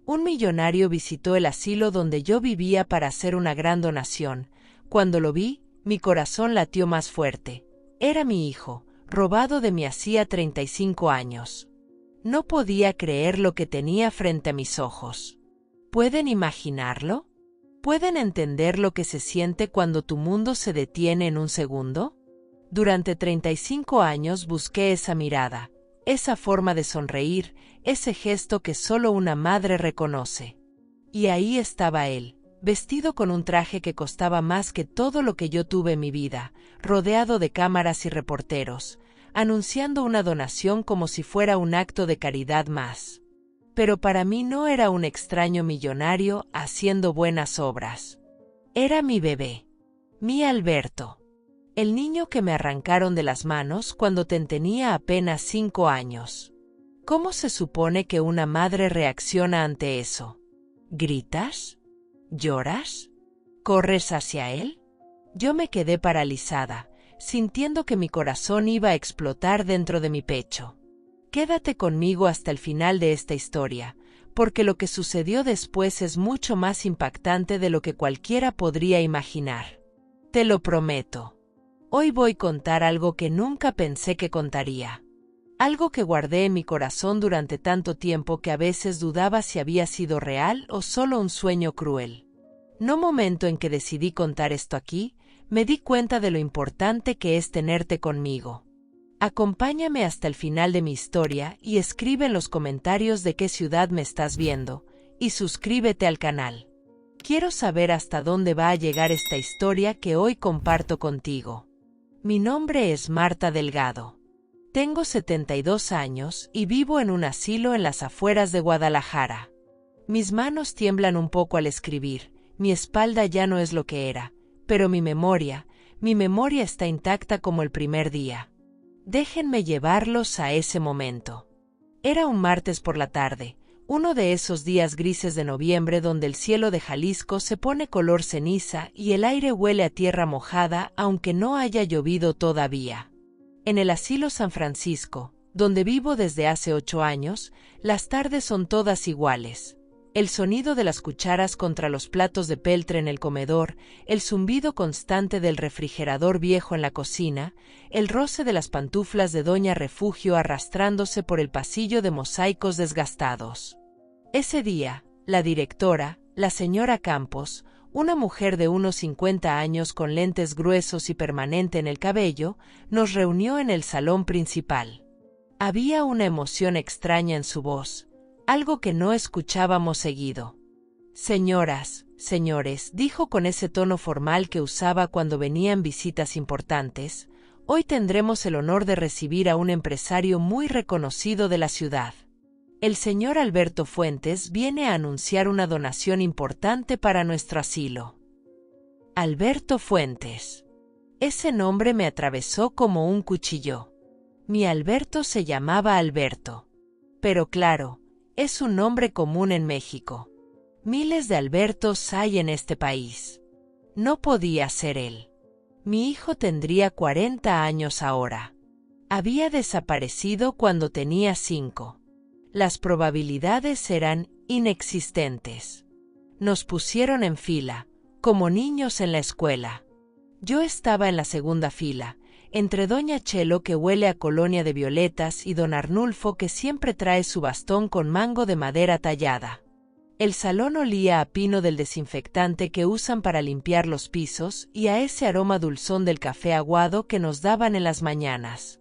Un millonario visitó el asilo donde yo vivía para hacer una gran donación. Cuando lo vi, mi corazón latió más fuerte. Era mi hijo, robado de mí hacía 35 años. No podía creer lo que tenía frente a mis ojos. ¿Pueden imaginarlo? ¿Pueden entender lo que se siente cuando tu mundo se detiene en un segundo? Durante 35 años busqué esa mirada, esa forma de sonreír, ese gesto que solo una madre reconoce. Y ahí estaba él, vestido con un traje que costaba más que todo lo que yo tuve en mi vida, rodeado de cámaras y reporteros, anunciando una donación como si fuera un acto de caridad más. Pero para mí no era un extraño millonario haciendo buenas obras. Era mi bebé, mi Alberto. El niño que me arrancaron de las manos cuando tenía apenas 5 años. ¿Cómo se supone que una madre reacciona ante eso? ¿Gritas? ¿Lloras? ¿Corres hacia él? Yo me quedé paralizada, sintiendo que mi corazón iba a explotar dentro de mi pecho. Quédate conmigo hasta el final de esta historia, porque lo que sucedió después es mucho más impactante de lo que cualquiera podría imaginar. Te lo prometo. Hoy voy a contar algo que nunca pensé que contaría. Algo que guardé en mi corazón durante tanto tiempo que a veces dudaba si había sido real o solo un sueño cruel. No momento en que decidí contar esto aquí, me di cuenta de lo importante que es tenerte conmigo. Acompáñame hasta el final de mi historia y escribe en los comentarios de qué ciudad me estás viendo, y suscríbete al canal. Quiero saber hasta dónde va a llegar esta historia que hoy comparto contigo. Mi nombre es Marta Delgado. Tengo 72 años y vivo en un asilo en las afueras de Guadalajara. Mis manos tiemblan un poco al escribir, mi espalda ya no es lo que era, pero mi memoria está intacta como el primer día. Déjenme llevarlos a ese momento. Era un martes por la tarde, uno de esos días grises de noviembre donde el cielo de Jalisco se pone color ceniza y el aire huele a tierra mojada aunque no haya llovido todavía. En el asilo San Francisco, donde vivo desde hace 8 años, las tardes son todas iguales. El sonido de las cucharas contra los platos de peltre en el comedor, el zumbido constante del refrigerador viejo en la cocina, el roce de las pantuflas de Doña Refugio arrastrándose por el pasillo de mosaicos desgastados. Ese día, la directora, la señora Campos, una mujer de unos 50 años con lentes gruesos y permanente en el cabello, nos reunió en el salón principal. Había una emoción extraña en su voz, algo que no escuchábamos seguido. Señoras, señores, dijo con ese tono formal que usaba cuando venían visitas importantes, hoy tendremos el honor de recibir a un empresario muy reconocido de la ciudad. El señor Alberto Fuentes viene a anunciar una donación importante para nuestro asilo. Alberto Fuentes. Ese nombre me atravesó como un cuchillo. Mi Alberto se llamaba Alberto. Pero claro, es un nombre común en México. Miles de Albertos hay en este país. No podía ser él. Mi hijo tendría 40 años ahora. Había desaparecido cuando tenía 5. Las probabilidades eran inexistentes. Nos pusieron en fila, como niños en la escuela. Yo estaba en la segunda fila, entre Doña Chelo que huele a colonia de violetas y Don Arnulfo que siempre trae su bastón con mango de madera tallada. El salón olía a pino del desinfectante que usan para limpiar los pisos y a ese aroma dulzón del café aguado que nos daban en las mañanas.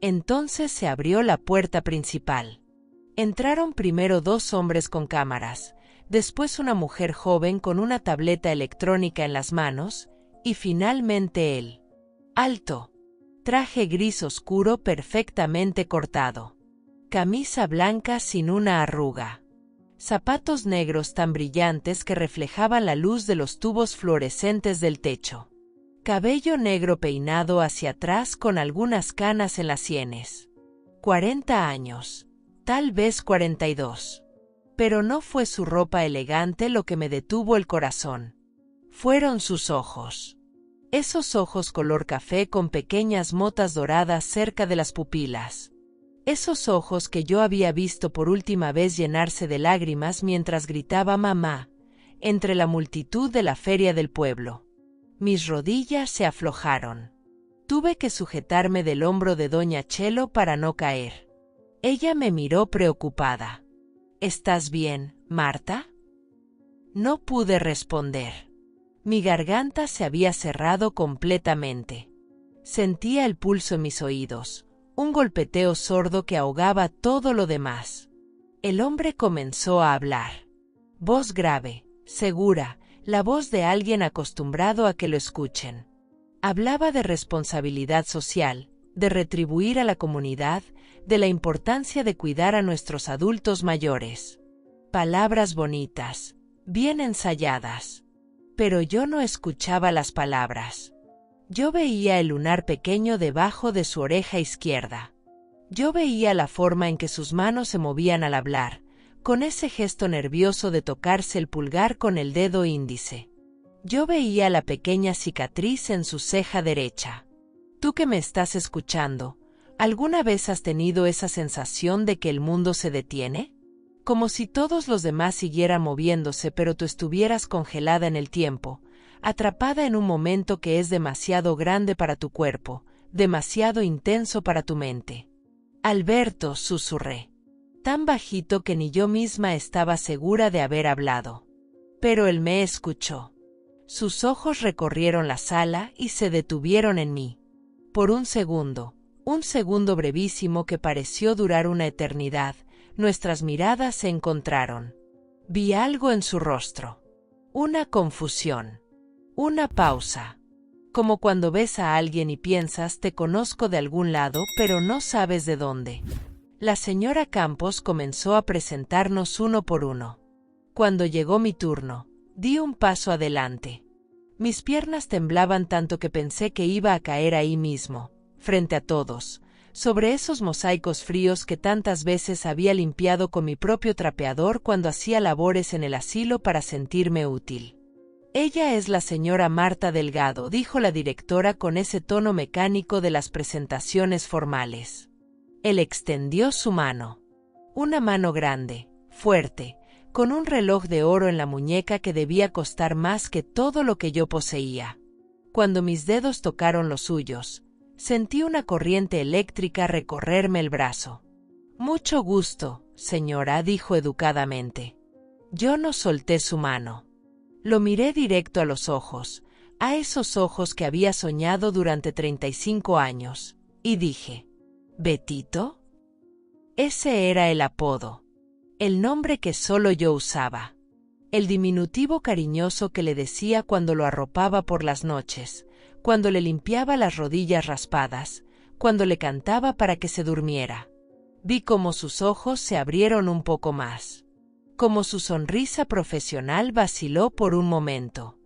Entonces se abrió la puerta principal. Entraron primero 2 hombres con cámaras, después una mujer joven con una tableta electrónica en las manos, y finalmente él. Alto. Traje gris oscuro perfectamente cortado. Camisa blanca sin una arruga. Zapatos negros tan brillantes que reflejaban la luz de los tubos fluorescentes del techo. Cabello negro peinado hacia atrás con algunas canas en las sienes. 40 años. Tal vez 42. Pero no fue su ropa elegante lo que me detuvo el corazón. Fueron sus ojos. Esos ojos color café con pequeñas motas doradas cerca de las pupilas. Esos ojos que yo había visto por última vez llenarse de lágrimas mientras gritaba mamá, entre la multitud de la feria del pueblo. Mis rodillas se aflojaron. Tuve que sujetarme del hombro de doña Chelo para no caer. Ella me miró preocupada. ¿Estás bien, Marta? No pude responder. Mi garganta se había cerrado completamente. Sentía el pulso en mis oídos, un golpeteo sordo que ahogaba todo lo demás. El hombre comenzó a hablar. Voz grave, segura, la voz de alguien acostumbrado a que lo escuchen. Hablaba de responsabilidad social, de retribuir a la comunidad, de la importancia de cuidar a nuestros adultos mayores. Palabras bonitas, bien ensayadas. Pero yo no escuchaba las palabras. Yo veía el lunar pequeño debajo de su oreja izquierda. Yo veía la forma en que sus manos se movían al hablar, con ese gesto nervioso de tocarse el pulgar con el dedo índice. Yo veía la pequeña cicatriz en su ceja derecha. Tú que me estás escuchando, ¿alguna vez has tenido esa sensación de que el mundo se detiene? Como si todos los demás siguieran moviéndose pero tú estuvieras congelada en el tiempo, atrapada en un momento que es demasiado grande para tu cuerpo, demasiado intenso para tu mente. Alberto, susurré, tan bajito que ni yo misma estaba segura de haber hablado. Pero él me escuchó. Sus ojos recorrieron la sala y se detuvieron en mí. Por un segundo brevísimo que pareció durar una eternidad, nuestras miradas se encontraron. Vi algo en su rostro. Una confusión. Una pausa. Como cuando ves a alguien y piensas te conozco de algún lado pero no sabes de dónde. La señora Campos comenzó a presentarnos uno por uno. Cuando llegó mi turno, di un paso adelante. Mis piernas temblaban tanto que pensé que iba a caer ahí mismo, frente a todos, sobre esos mosaicos fríos que tantas veces había limpiado con mi propio trapeador cuando hacía labores en el asilo para sentirme útil. Ella es la señora Marta Delgado, dijo la directora con ese tono mecánico de las presentaciones formales. Él extendió su mano. Una mano grande, fuerte, con un reloj de oro en la muñeca que debía costar más que todo lo que yo poseía. Cuando mis dedos tocaron los suyos, sentí una corriente eléctrica recorrerme el brazo. Mucho gusto, señora, dijo educadamente. Yo no solté su mano. Lo miré directo a los ojos, a esos ojos que había soñado durante 35 años, y dije, ¿Betito? Ese era el apodo, el nombre que solo yo usaba, el diminutivo cariñoso que le decía cuando lo arropaba por las noches, cuando le limpiaba las rodillas raspadas, cuando le cantaba para que se durmiera. Vi cómo sus ojos se abrieron un poco más, cómo su sonrisa profesional vaciló por un momento,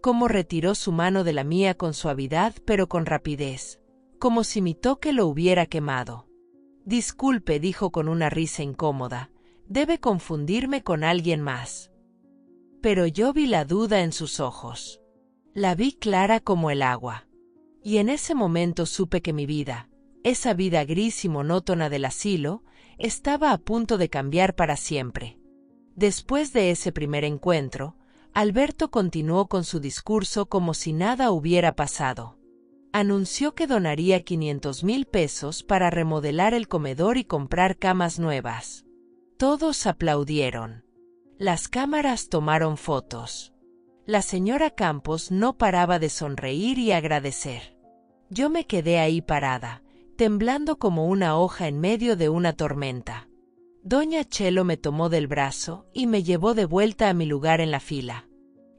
cómo retiró su mano de la mía con suavidad pero con rapidez, como si mi toque lo hubiera quemado. Disculpe, dijo con una risa incómoda, debe confundirme con alguien más. Pero yo vi la duda en sus ojos. La vi clara como el agua. Y en ese momento supe que mi vida, esa vida gris y monótona del asilo, estaba a punto de cambiar para siempre. Después de ese primer encuentro, Alberto continuó con su discurso como si nada hubiera pasado. Anunció que donaría 500,000 pesos para remodelar el comedor y comprar camas nuevas. Todos aplaudieron. Las cámaras tomaron fotos. La señora Campos no paraba de sonreír y agradecer. Yo me quedé ahí parada, temblando como una hoja en medio de una tormenta. Doña Chelo me tomó del brazo y me llevó de vuelta a mi lugar en la fila.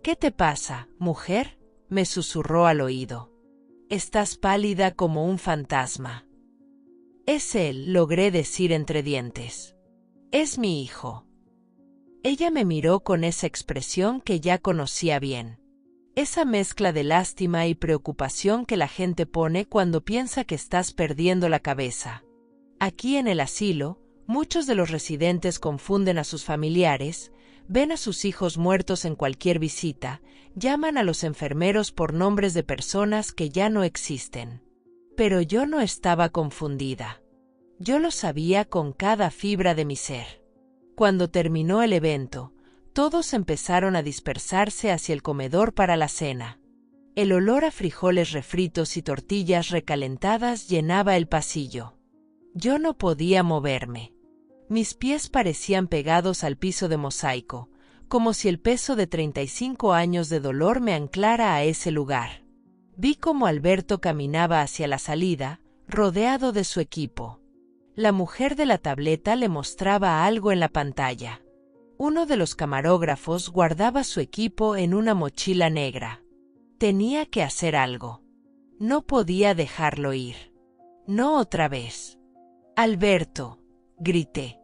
¿Qué te pasa, mujer?, me susurró al oído. Estás pálida como un fantasma. Es él, logré decir entre dientes. Es mi hijo. Ella me miró con esa expresión que ya conocía bien. Esa mezcla de lástima y preocupación que la gente pone cuando piensa que estás perdiendo la cabeza. Aquí en el asilo, muchos de los residentes confunden a sus familiares, ven a sus hijos muertos en cualquier visita, llaman a los enfermeros por nombres de personas que ya no existen. Pero yo no estaba confundida. Yo lo sabía con cada fibra de mi ser. Cuando terminó el evento, todos empezaron a dispersarse hacia el comedor para la cena. El olor a frijoles refritos y tortillas recalentadas llenaba el pasillo. Yo no podía moverme. Mis pies parecían pegados al piso de mosaico, como si el peso de 35 años de dolor me anclara a ese lugar. Vi cómo Alberto caminaba hacia la salida, rodeado de su equipo. La mujer de la tableta le mostraba algo en la pantalla. Uno de los camarógrafos guardaba su equipo en una mochila negra. Tenía que hacer algo. No podía dejarlo ir. No otra vez. «Alberto», grité.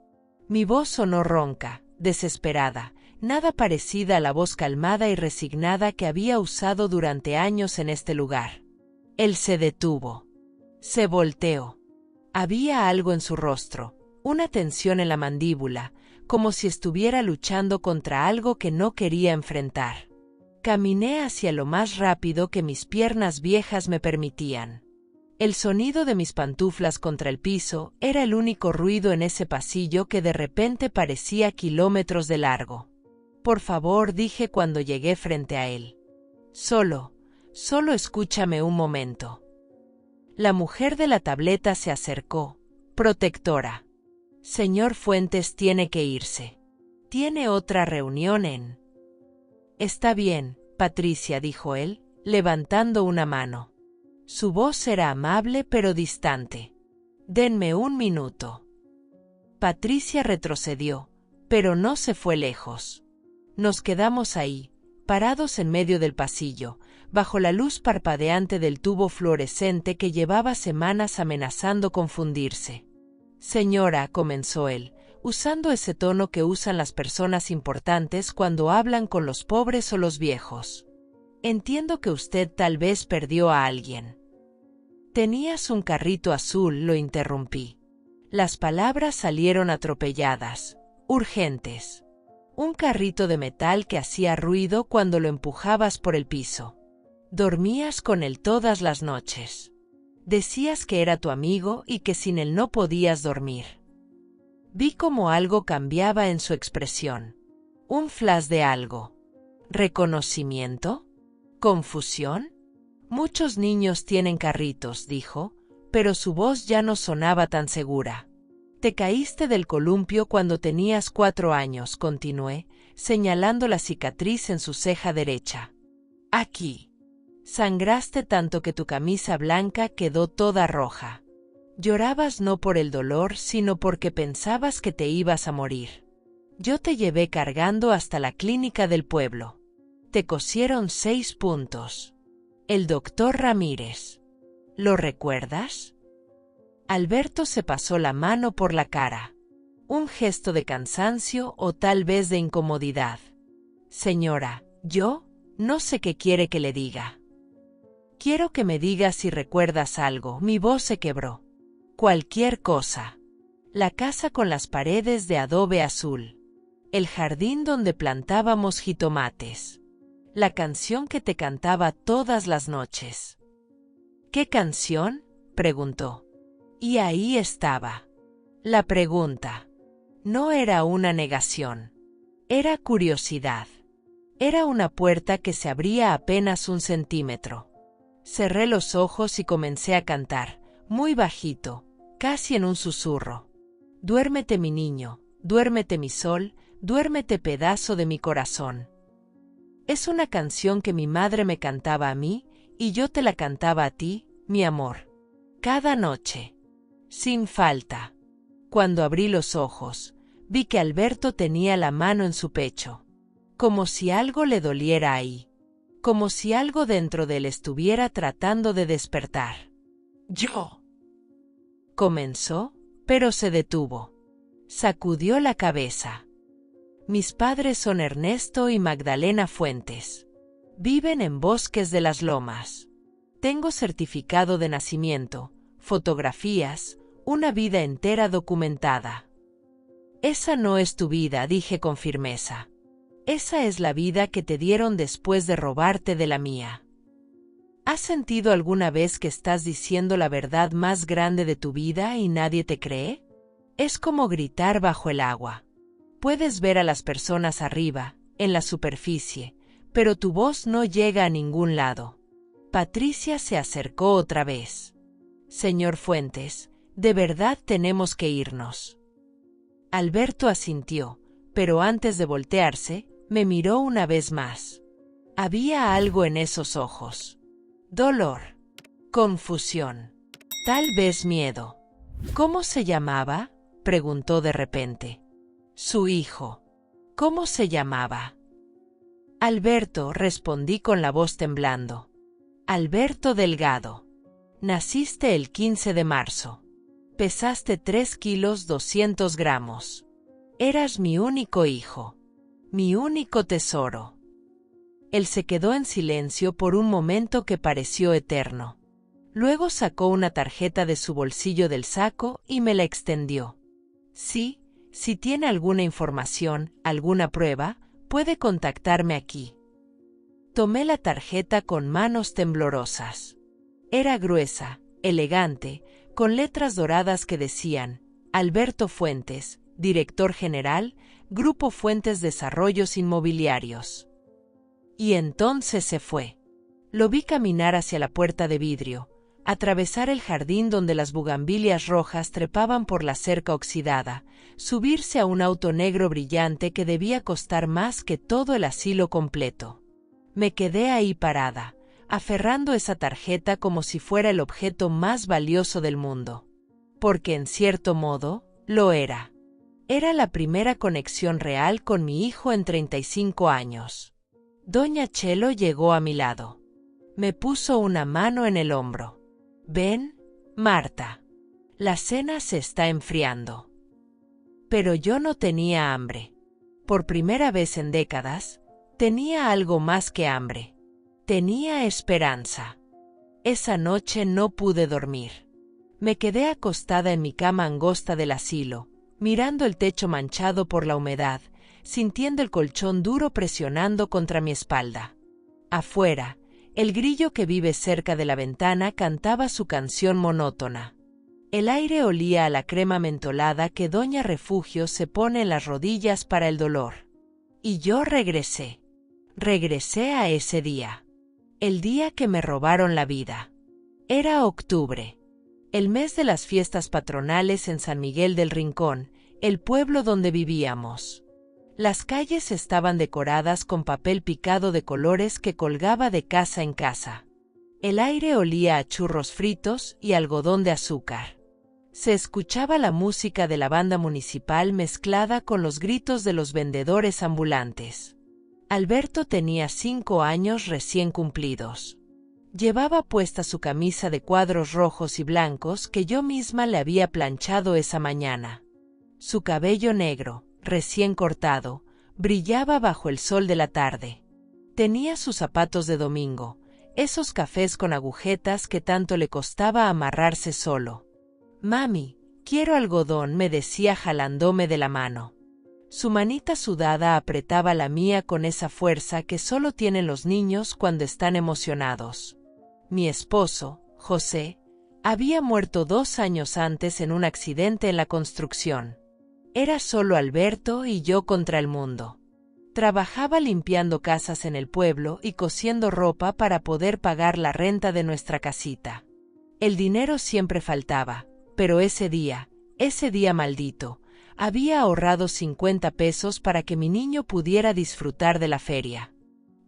Mi voz sonó ronca, desesperada, nada parecida a la voz calmada y resignada que había usado durante años en este lugar. Él se detuvo. Se volteó. Había algo en su rostro, una tensión en la mandíbula, como si estuviera luchando contra algo que no quería enfrentar. Caminé hacia lo más rápido que mis piernas viejas me permitían. El sonido de mis pantuflas contra el piso era el único ruido en ese pasillo que de repente parecía kilómetros de largo. «Por favor», dije cuando llegué frente a él. Solo escúchame un momento». La mujer de la tableta se acercó, protectora. «Señor Fuentes tiene que irse. Tiene otra reunión en...» «Está bien, Patricia», dijo él, levantando una mano. Su voz era amable pero distante. «Denme un minuto». Patricia retrocedió, pero no se fue lejos. Nos quedamos ahí, parados en medio del pasillo, bajo la luz parpadeante del tubo fluorescente que llevaba semanas amenazando con fundirse. «Señora», comenzó él, usando ese tono que usan las personas importantes cuando hablan con los pobres o los viejos. «Entiendo que usted tal vez perdió a alguien». «Tenías un carrito azul», lo interrumpí. Las palabras salieron atropelladas, urgentes. Un carrito de metal que hacía ruido cuando lo empujabas por el piso. Dormías con él todas las noches. Decías que era tu amigo y que sin él no podías dormir. Vi cómo algo cambiaba en su expresión. Un flash de algo. ¿Reconocimiento? ¿Confusión? «Muchos niños tienen carritos», dijo, pero su voz ya no sonaba tan segura. «Te caíste del columpio cuando tenías 4 años», continué, señalando la cicatriz en su ceja derecha. «Aquí. Sangraste tanto que tu camisa blanca quedó toda roja. Llorabas no por el dolor, sino porque pensabas que te ibas a morir. Yo te llevé cargando hasta la clínica del pueblo. Te cosieron 6 puntos. El doctor Ramírez. ¿Lo recuerdas?» Alberto se pasó la mano por la cara. Un gesto de cansancio o tal vez de incomodidad. «Señora, yo no sé qué quiere que le diga». «Quiero que me digas si recuerdas algo». Mi voz se quebró. «Cualquier cosa. La casa con las paredes de adobe azul. El jardín donde plantábamos jitomates. La canción que te cantaba todas las noches». «¿Qué canción?», preguntó. Y ahí estaba. La pregunta. No era una negación. Era curiosidad. Era una puerta que se abría apenas 1 centímetro. Cerré los ojos y comencé a cantar, muy bajito, casi en un susurro. «Duérmete mi niño, duérmete mi sol, duérmete pedazo de mi corazón». Es una canción que mi madre me cantaba a mí, y yo te la cantaba a ti, mi amor. Cada noche. Sin falta. Cuando abrí los ojos, vi que Alberto tenía la mano en su pecho. Como si algo le doliera ahí. Como si algo dentro de él estuviera tratando de despertar. «Yo», comenzó, pero se detuvo. Sacudió la cabeza. «Mis padres son Ernesto y Magdalena Fuentes. Viven en Bosques de las Lomas. Tengo certificado de nacimiento, fotografías, una vida entera documentada». «Esa no es tu vida», dije con firmeza. «Esa es la vida que te dieron después de robarte de la mía». ¿Has sentido alguna vez que estás diciendo la verdad más grande de tu vida y nadie te cree? Es como gritar bajo el agua. Puedes ver a las personas arriba, en la superficie, pero tu voz no llega a ningún lado. Patricia se acercó otra vez. Señor Fuentes, de verdad tenemos que irnos. Alberto asintió, pero antes de voltearse, me miró una vez más. Había algo en esos ojos. Dolor. Confusión. Tal vez miedo. ¿Cómo se llamaba?, preguntó de repente. Su hijo. ¿Cómo se llamaba? Alberto, respondí con la voz temblando. Alberto Delgado. Naciste el 15 de marzo. Pesaste 3 kilos 200 gramos. Eras mi único hijo. Mi único tesoro. Él se quedó en silencio por un momento que pareció eterno. Luego sacó una tarjeta de su bolsillo del saco y me la extendió. Sí, si tiene alguna información, alguna prueba, puede contactarme aquí. Tomé la tarjeta con manos temblorosas. Era gruesa, elegante, con letras doradas que decían: Alberto Fuentes, Director General, Grupo Fuentes Desarrollos Inmobiliarios. Y entonces se fue. Lo vi caminar hacia la puerta de vidrio, atravesar el jardín donde las bugambilias rojas trepaban por la cerca oxidada, subirse a un auto negro brillante que debía costar más que todo el asilo completo. Me quedé ahí parada, aferrando esa tarjeta como si fuera el objeto más valioso del mundo. Porque en cierto modo, lo era. Era la primera conexión real con mi hijo en 35 años. Doña Chelo llegó a mi lado. Me puso una mano en el hombro. Ven, Marta. La cena se está enfriando. Pero yo no tenía hambre. Por primera vez en décadas, tenía algo más que hambre. Tenía esperanza. Esa noche no pude dormir. Me quedé acostada en mi cama angosta del asilo, mirando el techo manchado por la humedad, sintiendo el colchón duro presionando contra mi espalda. Afuera, el grillo que vive cerca de la ventana cantaba su canción monótona. El aire olía a la crema mentolada que Doña Refugio se pone en las rodillas para el dolor. Y yo regresé. Regresé a ese día. El día que me robaron la vida. Era octubre. El mes de las fiestas patronales en San Miguel del Rincón, el pueblo donde vivíamos. Las calles estaban decoradas con papel picado de colores que colgaba de casa en casa. El aire olía a churros fritos y algodón de azúcar. Se escuchaba la música de la banda municipal mezclada con los gritos de los vendedores ambulantes. Alberto tenía 5 años recién cumplidos. Llevaba puesta su camisa de cuadros rojos y blancos que yo misma le había planchado esa mañana. Su cabello negro, recién cortado, brillaba bajo el sol de la tarde. Tenía sus zapatos de domingo, esos cafés con agujetas que tanto le costaba amarrarse solo. «Mami, quiero algodón», me decía jalándome de la mano. Su manita sudada apretaba la mía con esa fuerza que solo tienen los niños cuando están emocionados. Mi esposo, José, había muerto 2 años antes en un accidente en la construcción. Era solo Alberto y yo contra el mundo. Trabajaba limpiando casas en el pueblo y cosiendo ropa para poder pagar la renta de nuestra casita. El dinero siempre faltaba, pero ese día maldito, había ahorrado 50 pesos para que mi niño pudiera disfrutar de la feria.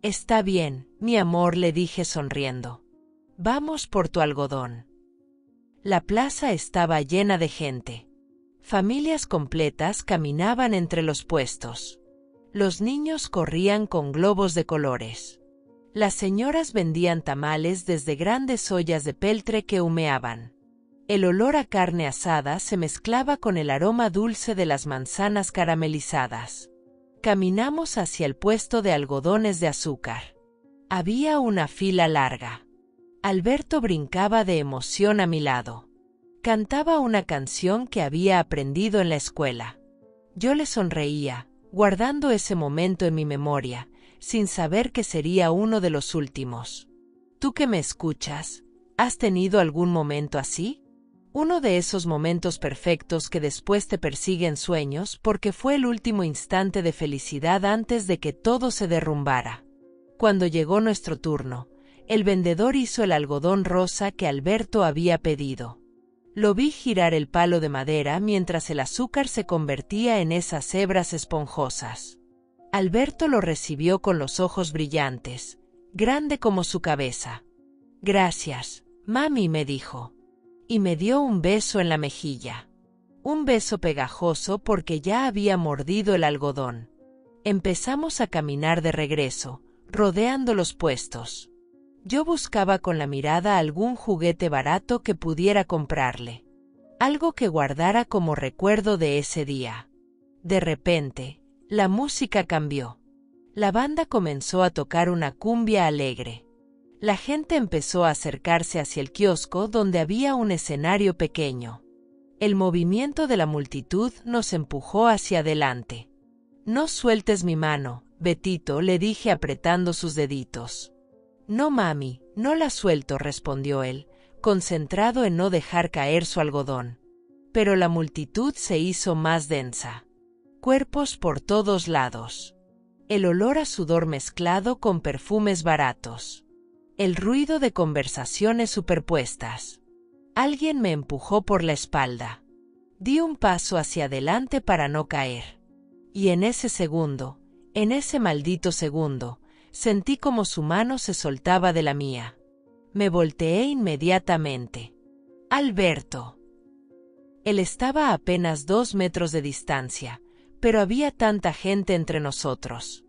«Está bien, mi amor», le dije sonriendo. «Vamos por tu algodón». La plaza estaba llena de gente. Familias completas caminaban entre los puestos. Los niños corrían con globos de colores. Las señoras vendían tamales desde grandes ollas de peltre que humeaban. El olor a carne asada se mezclaba con el aroma dulce de las manzanas caramelizadas. Caminamos hacia el puesto de algodones de azúcar. Había una fila larga. Alberto brincaba de emoción a mi lado. Cantaba una canción que había aprendido en la escuela. Yo le sonreía, guardando ese momento en mi memoria, sin saber que sería uno de los últimos. Tú que me escuchas, ¿has tenido algún momento así? Uno de esos momentos perfectos que después te persiguen sueños porque fue el último instante de felicidad antes de que todo se derrumbara. Cuando llegó nuestro turno, el vendedor hizo el algodón rosa que Alberto había pedido. Lo vi girar el palo de madera mientras el azúcar se convertía en esas hebras esponjosas. Alberto lo recibió con los ojos brillantes, grande como su cabeza. «Gracias, mami», me dijo. Y me dio un beso en la mejilla. Un beso pegajoso porque ya había mordido el algodón. Empezamos a caminar de regreso, rodeando los puestos. Yo buscaba con la mirada algún juguete barato que pudiera comprarle. Algo que guardara como recuerdo de ese día. De repente, la música cambió. La banda comenzó a tocar una cumbia alegre. La gente empezó a acercarse hacia el kiosco donde había un escenario pequeño. El movimiento de la multitud nos empujó hacia adelante. «No sueltes mi mano, Betito», le dije apretando sus deditos. «No, mami, no la suelto», respondió él, concentrado en no dejar caer su algodón. Pero la multitud se hizo más densa. Cuerpos por todos lados. El olor a sudor mezclado con perfumes baratos. El ruido de conversaciones superpuestas. Alguien me empujó por la espalda. Di un paso hacia adelante para no caer. Y en ese segundo, en ese maldito segundo, sentí como su mano se soltaba de la mía. Me volteé inmediatamente. «Alberto». Él estaba a apenas 2 metros de distancia, pero había tanta gente entre nosotros.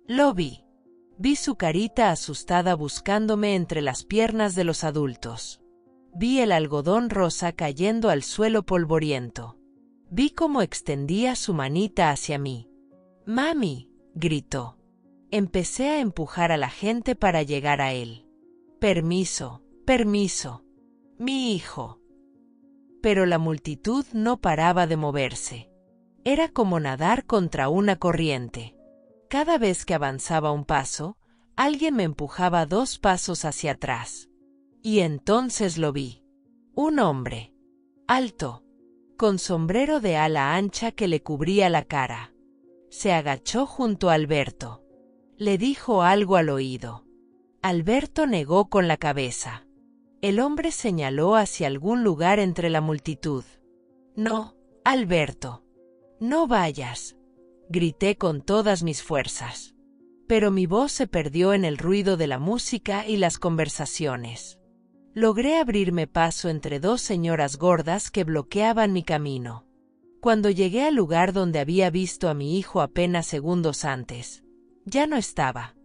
Lo vi. Vi su carita asustada buscándome entre las piernas de los adultos. Vi el algodón rosa cayendo al suelo polvoriento. Vi cómo extendía su manita hacia mí. «Mami», gritó. Empecé a empujar a la gente para llegar a él. «Permiso, permiso. Mi hijo». Pero la multitud no paraba de moverse. Era como nadar contra una corriente. Cada vez que avanzaba un paso, alguien me empujaba 2 pasos hacia atrás. Y entonces lo vi. Un hombre. Alto. Con sombrero de ala ancha que le cubría la cara. Se agachó junto a Alberto. Le dijo algo al oído. Alberto negó con la cabeza. El hombre señaló hacia algún lugar entre la multitud. «No, Alberto. No vayas», grité con todas mis fuerzas. Pero mi voz se perdió en el ruido de la música y las conversaciones. Logré abrirme paso entre 2 señoras gordas que bloqueaban mi camino. Cuando llegué al lugar donde había visto a mi hijo apenas segundos antes, ya no estaba.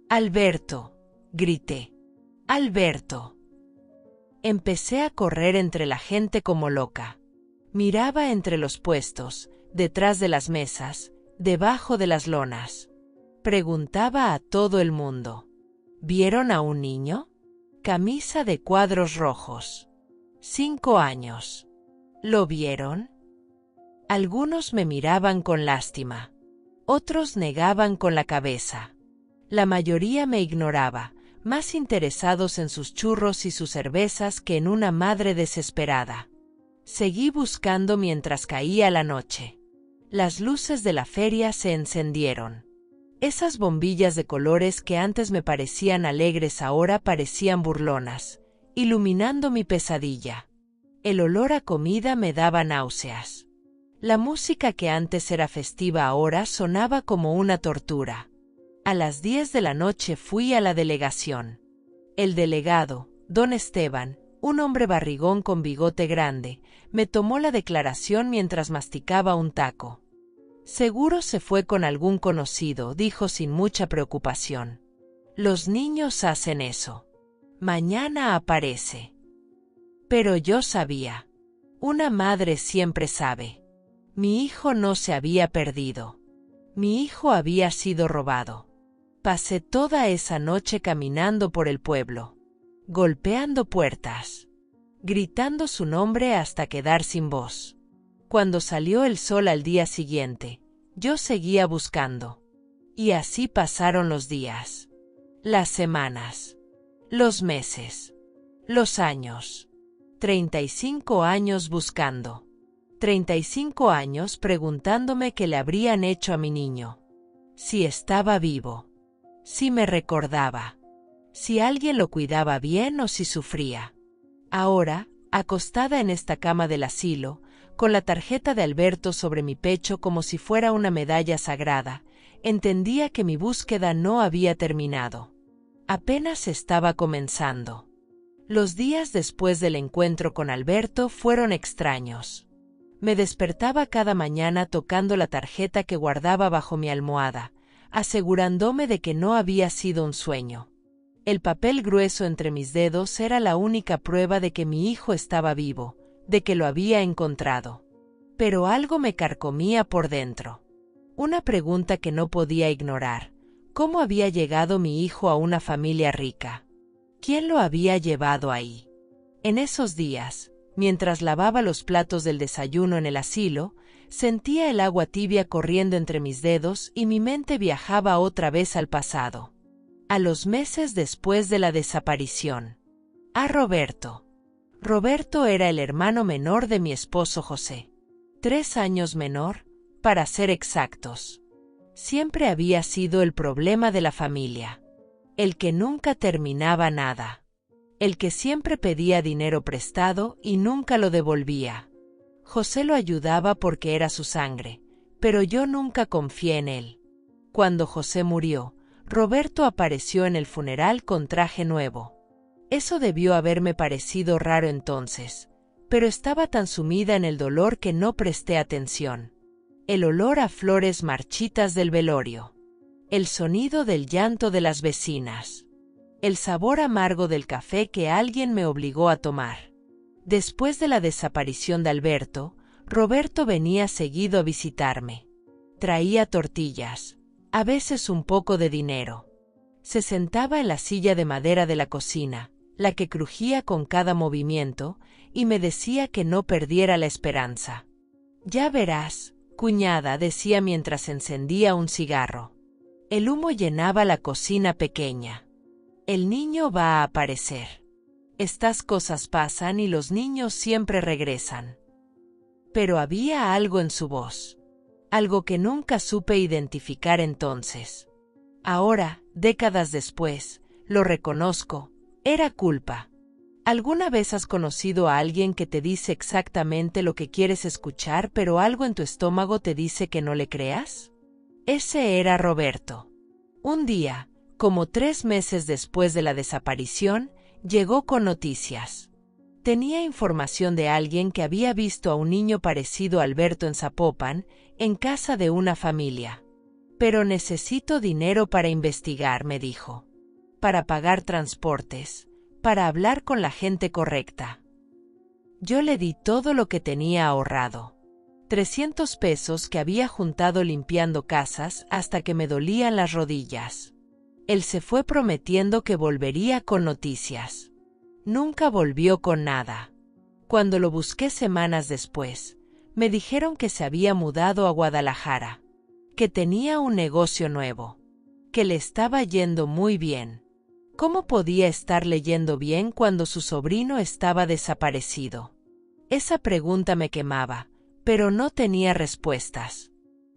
«Alberto», grité. «Alberto». Empecé a correr entre la gente como loca. Miraba entre los puestos, detrás de las mesas, debajo de las lonas. Preguntaba a todo el mundo. ¿Vieron a un niño? Camisa de cuadros rojos. 5 años. ¿Lo vieron? Algunos me miraban con lástima. Otros negaban con la cabeza. La mayoría me ignoraba, más interesados en sus churros y sus cervezas que en una madre desesperada. Seguí buscando mientras caía la noche. Las luces de la feria se encendieron. Esas bombillas de colores que antes me parecían alegres ahora parecían burlonas, iluminando mi pesadilla. El olor a comida me daba náuseas. La música que antes era festiva ahora sonaba como una tortura. A las 10 de la noche fui a la delegación. El delegado, don Esteban, un hombre barrigón con bigote grande, me tomó la declaración mientras masticaba un taco. «Seguro se fue con algún conocido», dijo sin mucha preocupación. «Los niños hacen eso. Mañana aparece». Pero yo sabía. Una madre siempre sabe. Mi hijo no se había perdido. Mi hijo había sido robado. Pasé toda esa noche caminando por el pueblo, golpeando puertas, gritando su nombre hasta quedar sin voz. Cuando salió el sol al día siguiente, yo seguía buscando. Y así pasaron los días, las semanas. Los meses. Los años. 35 años buscando. 35 años preguntándome qué le habrían hecho a mi niño. Si estaba vivo. Si me recordaba. Si alguien lo cuidaba bien o si sufría. Ahora, acostada en esta cama del asilo, con la tarjeta de Alberto sobre mi pecho como si fuera una medalla sagrada, entendía que mi búsqueda no había terminado. Apenas estaba comenzando. Los días después del encuentro con Alberto fueron extraños. Me despertaba cada mañana tocando la tarjeta que guardaba bajo mi almohada, asegurándome de que no había sido un sueño. El papel grueso entre mis dedos era la única prueba de que mi hijo estaba vivo, de que lo había encontrado. Pero algo me carcomía por dentro. Una pregunta que no podía ignorar. ¿Cómo había llegado mi hijo a una familia rica? ¿Quién lo había llevado ahí? En esos días, mientras lavaba los platos del desayuno en el asilo, sentía el agua tibia corriendo entre mis dedos y mi mente viajaba otra vez al pasado. A los meses después de la desaparición. A Roberto. Roberto era el hermano menor de mi esposo José. 3 años menor, para ser exactos. Siempre había sido el problema de la familia. El que nunca terminaba nada. El que siempre pedía dinero prestado y nunca lo devolvía. José lo ayudaba porque era su sangre, pero yo nunca confié en él. Cuando José murió, Roberto apareció en el funeral con traje nuevo. Eso debió haberme parecido raro entonces, pero estaba tan sumida en el dolor que no presté atención. El olor a flores marchitas del velorio. El sonido del llanto de las vecinas. El sabor amargo del café que alguien me obligó a tomar. Después de la desaparición de Alberto, Roberto venía seguido a visitarme. Traía tortillas, a veces un poco de dinero. Se sentaba en la silla de madera de la cocina, la que crujía con cada movimiento, y me decía que no perdiera la esperanza. Ya verás, cuñada, decía mientras encendía un cigarro. El humo llenaba la cocina pequeña. El niño va a aparecer. Estas cosas pasan y los niños siempre regresan. Pero había algo en su voz. Algo que nunca supe identificar entonces. Ahora, décadas después, lo reconozco, era culpa. ¿Alguna vez has conocido a alguien que te dice exactamente lo que quieres escuchar, pero algo en tu estómago te dice que no le creas? Ese era Roberto. Un día, como 3 meses después de la desaparición, llegó con noticias. Tenía información de alguien que había visto a un niño parecido a Alberto en Zapopan, en casa de una familia. Pero necesito dinero para investigar, me dijo. Para pagar transportes, para hablar con la gente correcta. Yo le di todo lo que tenía ahorrado. 300 pesos que había juntado limpiando casas hasta que me dolían las rodillas. Él se fue prometiendo que volvería con noticias. Nunca volvió con nada. Cuando lo busqué semanas después, me dijeron que se había mudado a Guadalajara, que tenía un negocio nuevo, que le estaba yendo muy bien. ¿Cómo podía estarle yendo bien cuando su sobrino estaba desaparecido? Esa pregunta me quemaba, pero no tenía respuestas.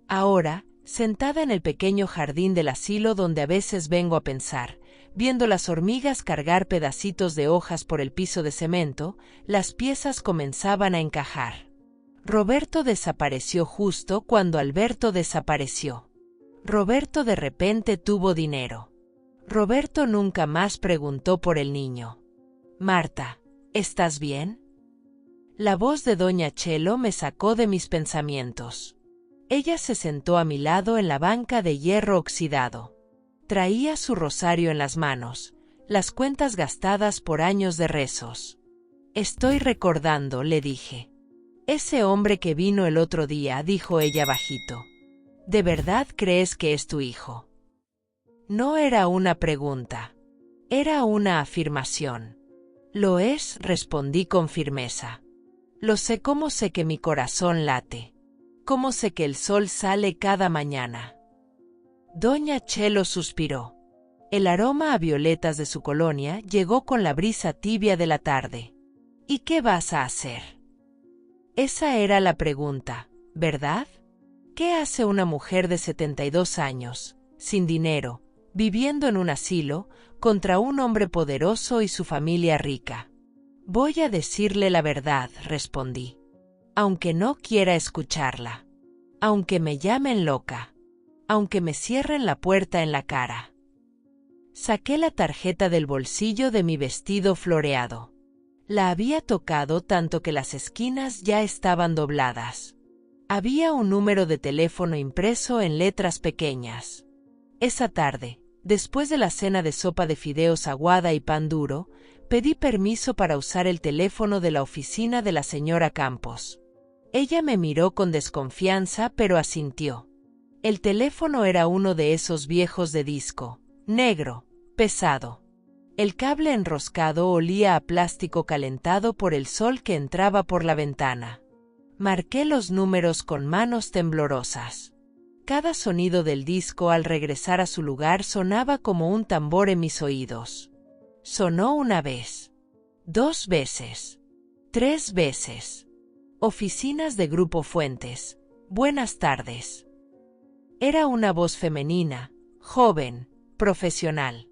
Ahora, sentada en el pequeño jardín del asilo donde a veces vengo a pensar, viendo las hormigas cargar pedacitos de hojas por el piso de cemento, las piezas comenzaban a encajar. Roberto desapareció justo cuando Alberto desapareció. Roberto de repente tuvo dinero. Roberto nunca más preguntó por el niño. Marta, ¿estás bien? La voz de doña Chelo me sacó de mis pensamientos. Ella se sentó a mi lado en la banca de hierro oxidado. Traía su rosario en las manos, las cuentas gastadas por años de rezos. Estoy recordando, le dije. Ese hombre que vino el otro día, dijo ella bajito. ¿De verdad crees que es tu hijo? No era una pregunta. Era una afirmación. Lo es, respondí con firmeza. Lo sé como sé que mi corazón late. Como sé que el sol sale cada mañana. Doña Chelo suspiró. El aroma a violetas de su colonia llegó con la brisa tibia de la tarde. ¿Y qué vas a hacer? Esa era la pregunta, ¿verdad? ¿Qué hace una mujer de 72 años, sin dinero, viviendo en un asilo, contra un hombre poderoso y su familia rica? Voy a decirle la verdad, respondí. Aunque no quiera escucharla. Aunque me llamen loca. Aunque me cierren la puerta en la cara. Saqué la tarjeta del bolsillo de mi vestido floreado. La había tocado tanto que las esquinas ya estaban dobladas. Había un número de teléfono impreso en letras pequeñas. Esa tarde, después de la cena de sopa de fideos aguada y pan duro, pedí permiso para usar el teléfono de la oficina de la señora Campos. Ella me miró con desconfianza, pero asintió. El teléfono era uno de esos viejos de disco, negro, pesado. El cable enroscado olía a plástico calentado por el sol que entraba por la ventana. Marqué los números con manos temblorosas. Cada sonido del disco al regresar a su lugar sonaba como un tambor en mis oídos. Sonó una vez, 2 veces, 3 veces. Oficinas de Grupo Fuentes, buenas tardes. Era una voz femenina, joven, profesional.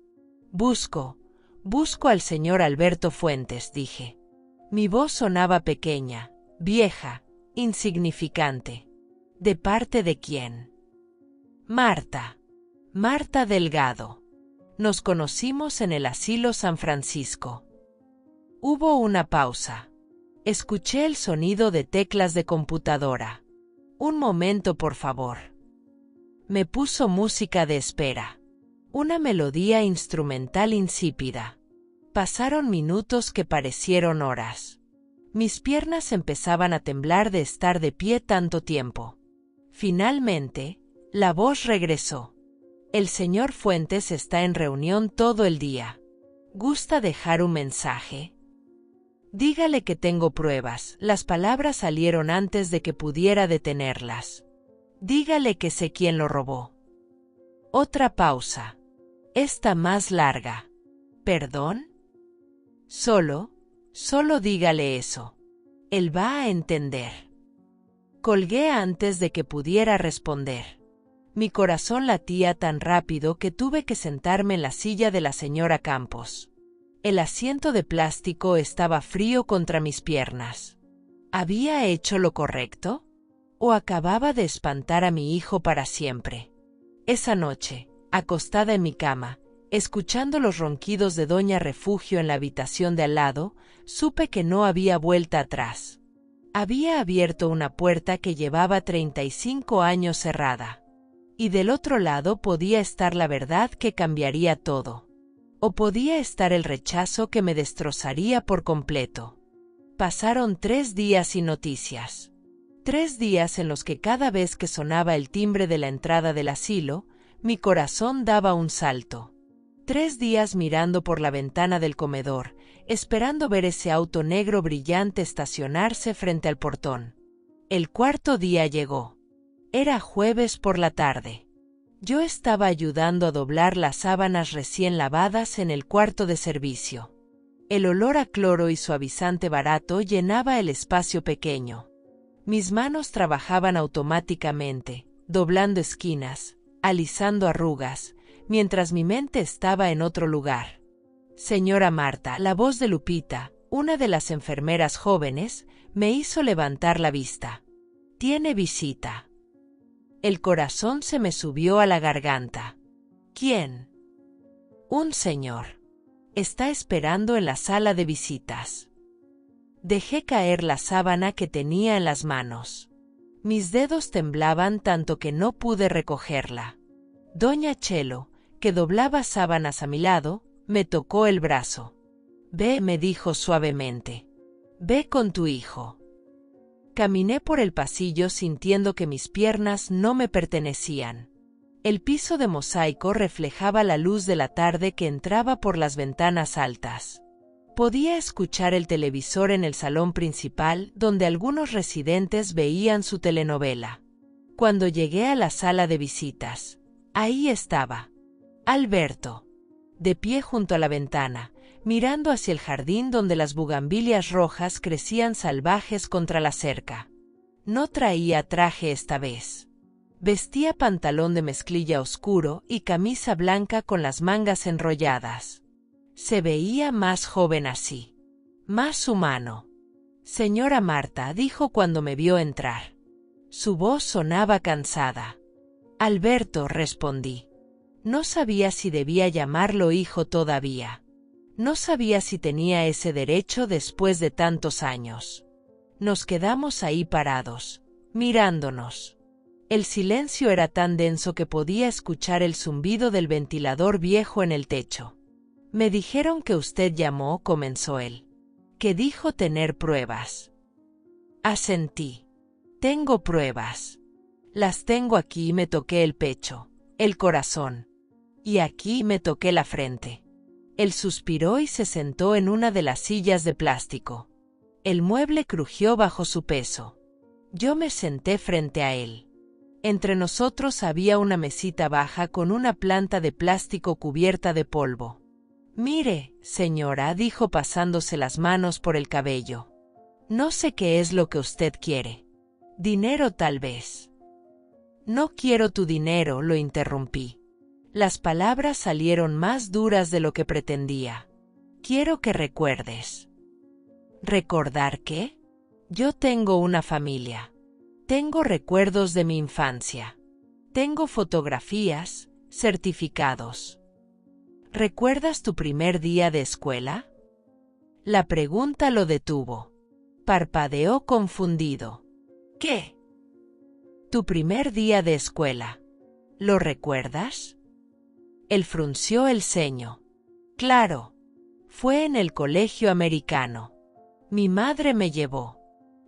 Busco al señor Alberto Fuentes, dije. Mi voz sonaba pequeña, vieja, insignificante. ¿De parte de quién? Marta. Marta Delgado. Nos conocimos en el asilo San Francisco. Hubo una pausa. Escuché el sonido de teclas de computadora. Un momento, por favor. Me puso música de espera. Una melodía instrumental insípida. Pasaron minutos que parecieron horas. Mis piernas empezaban a temblar de estar de pie tanto tiempo. Finalmente, la voz regresó. El señor Fuentes está en reunión todo el día. ¿Gusta dejar un mensaje? Dígale que tengo pruebas. Las palabras salieron antes de que pudiera detenerlas. Dígale que sé quién lo robó. Otra pausa. Esta más larga. ¿Perdón? Solo dígale eso. Él va a entender. Colgué antes de que pudiera responder. Mi corazón latía tan rápido que tuve que sentarme en la silla de la señora Campos. El asiento de plástico estaba frío contra mis piernas. ¿Había hecho lo correcto? ¿O acababa de espantar a mi hijo para siempre? Esa noche, acostada en mi cama, escuchando los ronquidos de Doña Refugio en la habitación de al lado, supe que no había vuelta atrás. Había abierto una puerta que llevaba 35 años cerrada. Y del otro lado podía estar la verdad que cambiaría todo. O podía estar el rechazo que me destrozaría por completo. Pasaron 3 días sin noticias. 3 días en los que cada vez que sonaba el timbre de la entrada del asilo, mi corazón daba un salto. 3 días mirando por la ventana del comedor, esperando ver ese auto negro brillante estacionarse frente al portón. El 4.º día llegó. Era jueves por la tarde. Yo estaba ayudando a doblar las sábanas recién lavadas en el cuarto de servicio. El olor a cloro y suavizante barato llenaba el espacio pequeño. Mis manos trabajaban automáticamente, doblando esquinas, alisando arrugas, mientras mi mente estaba en otro lugar. Señora Marta, la voz de Lupita, una de las enfermeras jóvenes, me hizo levantar la vista. «Tiene visita». El corazón se me subió a la garganta. ¿Quién? Un señor. Está esperando en la sala de visitas. Dejé caer la sábana que tenía en las manos. Mis dedos temblaban tanto que no pude recogerla. Doña Chelo, que doblaba sábanas a mi lado, me tocó el brazo. «Ve», me dijo suavemente. «Ve con tu hijo». Caminé por el pasillo sintiendo que mis piernas no me pertenecían. El piso de mosaico reflejaba la luz de la tarde que entraba por las ventanas altas. Podía escuchar el televisor en el salón principal, donde algunos residentes veían su telenovela. Cuando llegué a la sala de visitas, ahí estaba. Alberto. de pie junto a la ventana, mirando hacia el jardín donde las bugambilias rojas crecían salvajes contra la cerca. No traía traje esta vez. Vestía pantalón de mezclilla oscuro y camisa blanca con las mangas enrolladas. Se veía más joven así, más humano. «Señora Marta», dijo cuando me vio entrar. Su voz sonaba cansada. «Alberto», respondí. No sabía si debía llamarlo hijo todavía. No sabía si tenía ese derecho después de tantos años. Nos quedamos ahí parados, mirándonos. El silencio era tan denso que podía escuchar el zumbido del ventilador viejo en el techo. «Me dijeron que usted llamó», comenzó él. «Que dijo tener pruebas». Asentí. «Tengo pruebas. Las tengo aquí», me toqué el pecho, el corazón. «Y aquí», me toqué la frente. Él suspiró y se sentó en una de las sillas de plástico. El mueble crujió bajo su peso. Yo me senté frente a él. Entre nosotros había una mesita baja con una planta de plástico cubierta de polvo. «Mire, señora», dijo pasándose las manos por el cabello. «No sé qué es lo que usted quiere. Dinero tal vez». «No quiero tu dinero», lo interrumpí. Las palabras salieron más duras de lo que pretendía. «Quiero que recuerdes». ¿Recordar qué? Yo tengo una familia. Tengo recuerdos de mi infancia. Tengo fotografías, certificados. ¿Recuerdas tu primer día de escuela? La pregunta lo detuvo. Parpadeó confundido. ¿Qué? Tu primer día de escuela. ¿Lo recuerdas? Él frunció el ceño. Claro. Fue en el colegio americano. Mi madre me llevó.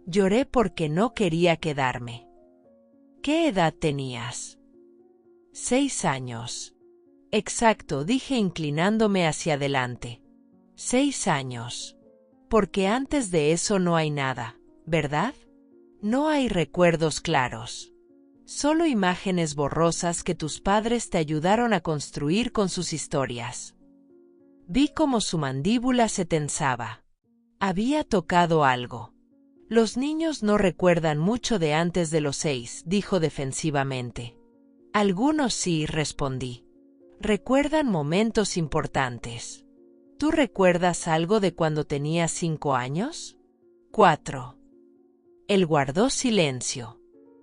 Lloré porque no quería quedarme. ¿Qué edad tenías? 6 años. Exacto, dije inclinándome hacia adelante. 6 años. Porque antes de eso no hay nada, ¿verdad? No hay recuerdos claros. Solo imágenes borrosas que tus padres te ayudaron a construir con sus historias. Vi cómo su mandíbula se tensaba. Había tocado algo. Los niños no recuerdan mucho de antes de los 6, dijo defensivamente. Algunos sí, respondí. Recuerdan momentos importantes. ¿Tú recuerdas algo de cuando tenías 5 años? 4. Él guardó silencio.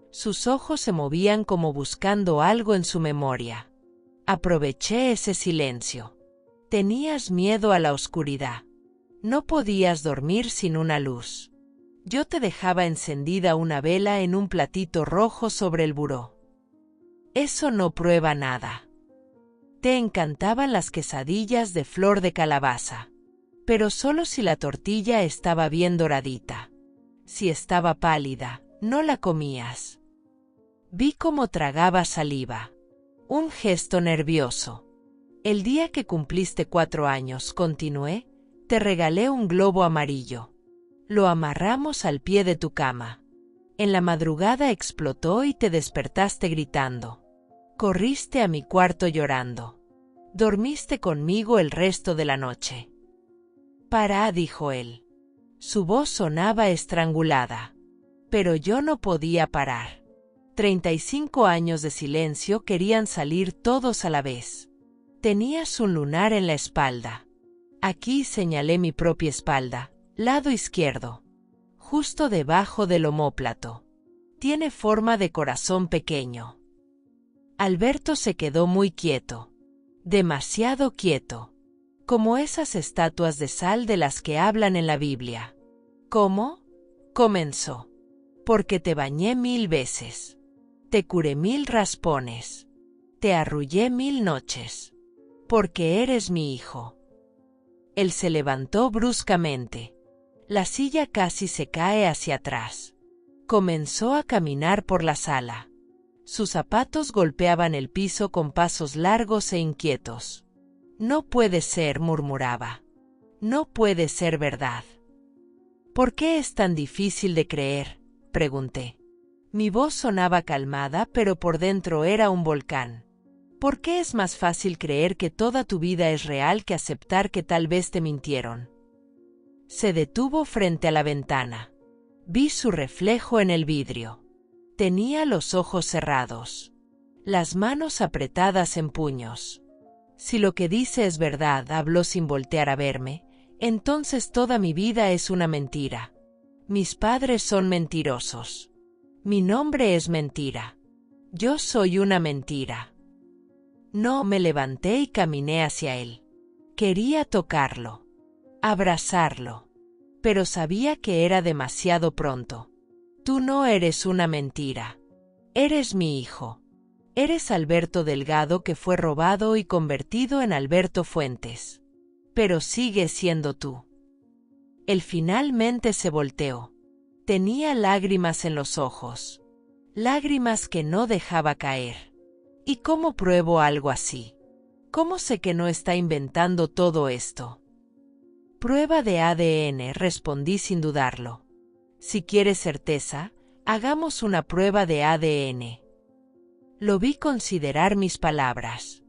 Sus ojos se movían como buscando algo en su memoria. Aproveché ese silencio. Tenías miedo a la oscuridad. No podías dormir sin una luz. Yo te dejaba encendida una vela en un platito rojo sobre el buró. Eso no prueba nada. Te encantaban las quesadillas de flor de calabaza, pero solo si la tortilla estaba bien doradita. Si estaba pálida, no la comías. Vi cómo tragaba saliva. Un gesto nervioso. El día que cumpliste 4 años, continué, te regalé un globo amarillo. Lo amarramos al pie de tu cama. En la madrugada explotó y te despertaste gritando. Corriste a mi cuarto llorando. Dormiste conmigo el resto de la noche. Para, dijo él. Su voz sonaba estrangulada. Pero yo no podía parar. 35 años de silencio querían salir todos a la vez. Tenías un lunar en la espalda. Aquí señalé mi propia espalda, lado izquierdo, justo debajo del omóplato. Tiene forma de corazón pequeño. Alberto se quedó muy quieto. Demasiado quieto. Como esas estatuas de sal de las que hablan en la Biblia. ¿Cómo? Comenzó. Porque te bañé 1000 veces. Te curé 1000 raspones. Te arrullé 1000 noches. Porque eres mi hijo. Él se levantó bruscamente. La silla casi se cae hacia atrás. Comenzó a caminar por la sala. Sus zapatos golpeaban el piso con pasos largos e inquietos. No puede ser, murmuraba. No puede ser verdad. ¿Por qué es tan difícil de creer?, pregunté. Mi voz sonaba calmada, pero por dentro era un volcán. ¿Por qué es más fácil creer que toda tu vida es real que aceptar que tal vez te mintieron? Se detuvo frente a la ventana. Vi su reflejo en el vidrio. Tenía los ojos cerrados, las manos apretadas en puños. Si lo que dice es verdad, habló sin voltear a verme, entonces toda mi vida es una mentira. Mis padres son mentirosos. Mi nombre es mentira. Yo soy una mentira. No, me levanté y caminé hacia él. Quería tocarlo, abrazarlo, pero sabía que era demasiado pronto. Tú no eres una mentira. Eres mi hijo. Eres Alberto Delgado, que fue robado y convertido en Alberto Fuentes. Pero sigues siendo tú. Él finalmente se volteó. Tenía lágrimas en los ojos. Lágrimas que no dejaba caer. ¿Y cómo pruebo algo así? ¿Cómo sé que no está inventando todo esto? Prueba de ADN, respondí sin dudarlo. Si quieres certeza, hagamos una prueba de ADN. Lo vi considerar mis palabras.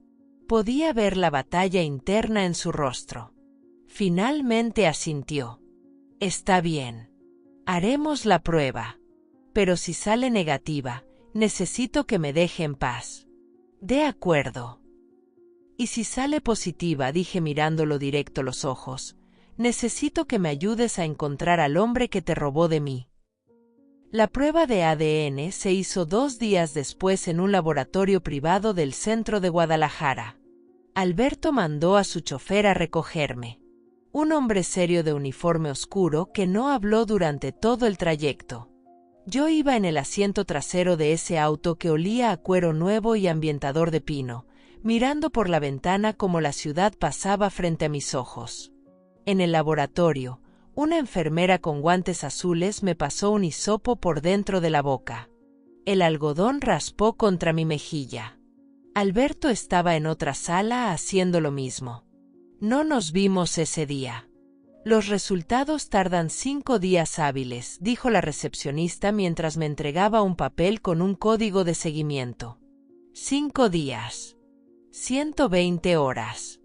Podía ver la batalla interna en su rostro. Finalmente asintió. Está bien. Haremos la prueba. Pero si sale negativa, necesito que me deje en paz. De acuerdo. Y si sale positiva, dije mirándolo directo a los ojos, necesito que me ayudes a encontrar al hombre que te robó de mí. La prueba de ADN se hizo 2 días después en un laboratorio privado del centro de Guadalajara. Alberto mandó a su chofer a recogerme. Un hombre serio de uniforme oscuro que no habló durante todo el trayecto. Yo iba en el asiento trasero de ese auto que olía a cuero nuevo y ambientador de pino, mirando por la ventana como la ciudad pasaba frente a mis ojos. En el laboratorio, una enfermera con guantes azules me pasó un hisopo por dentro de la boca. El algodón raspó contra mi mejilla. Alberto estaba en otra sala haciendo lo mismo. No nos vimos ese día. Los resultados tardan 5 días hábiles, dijo la recepcionista mientras me entregaba un papel con un código de seguimiento. 5 días. 120 horas.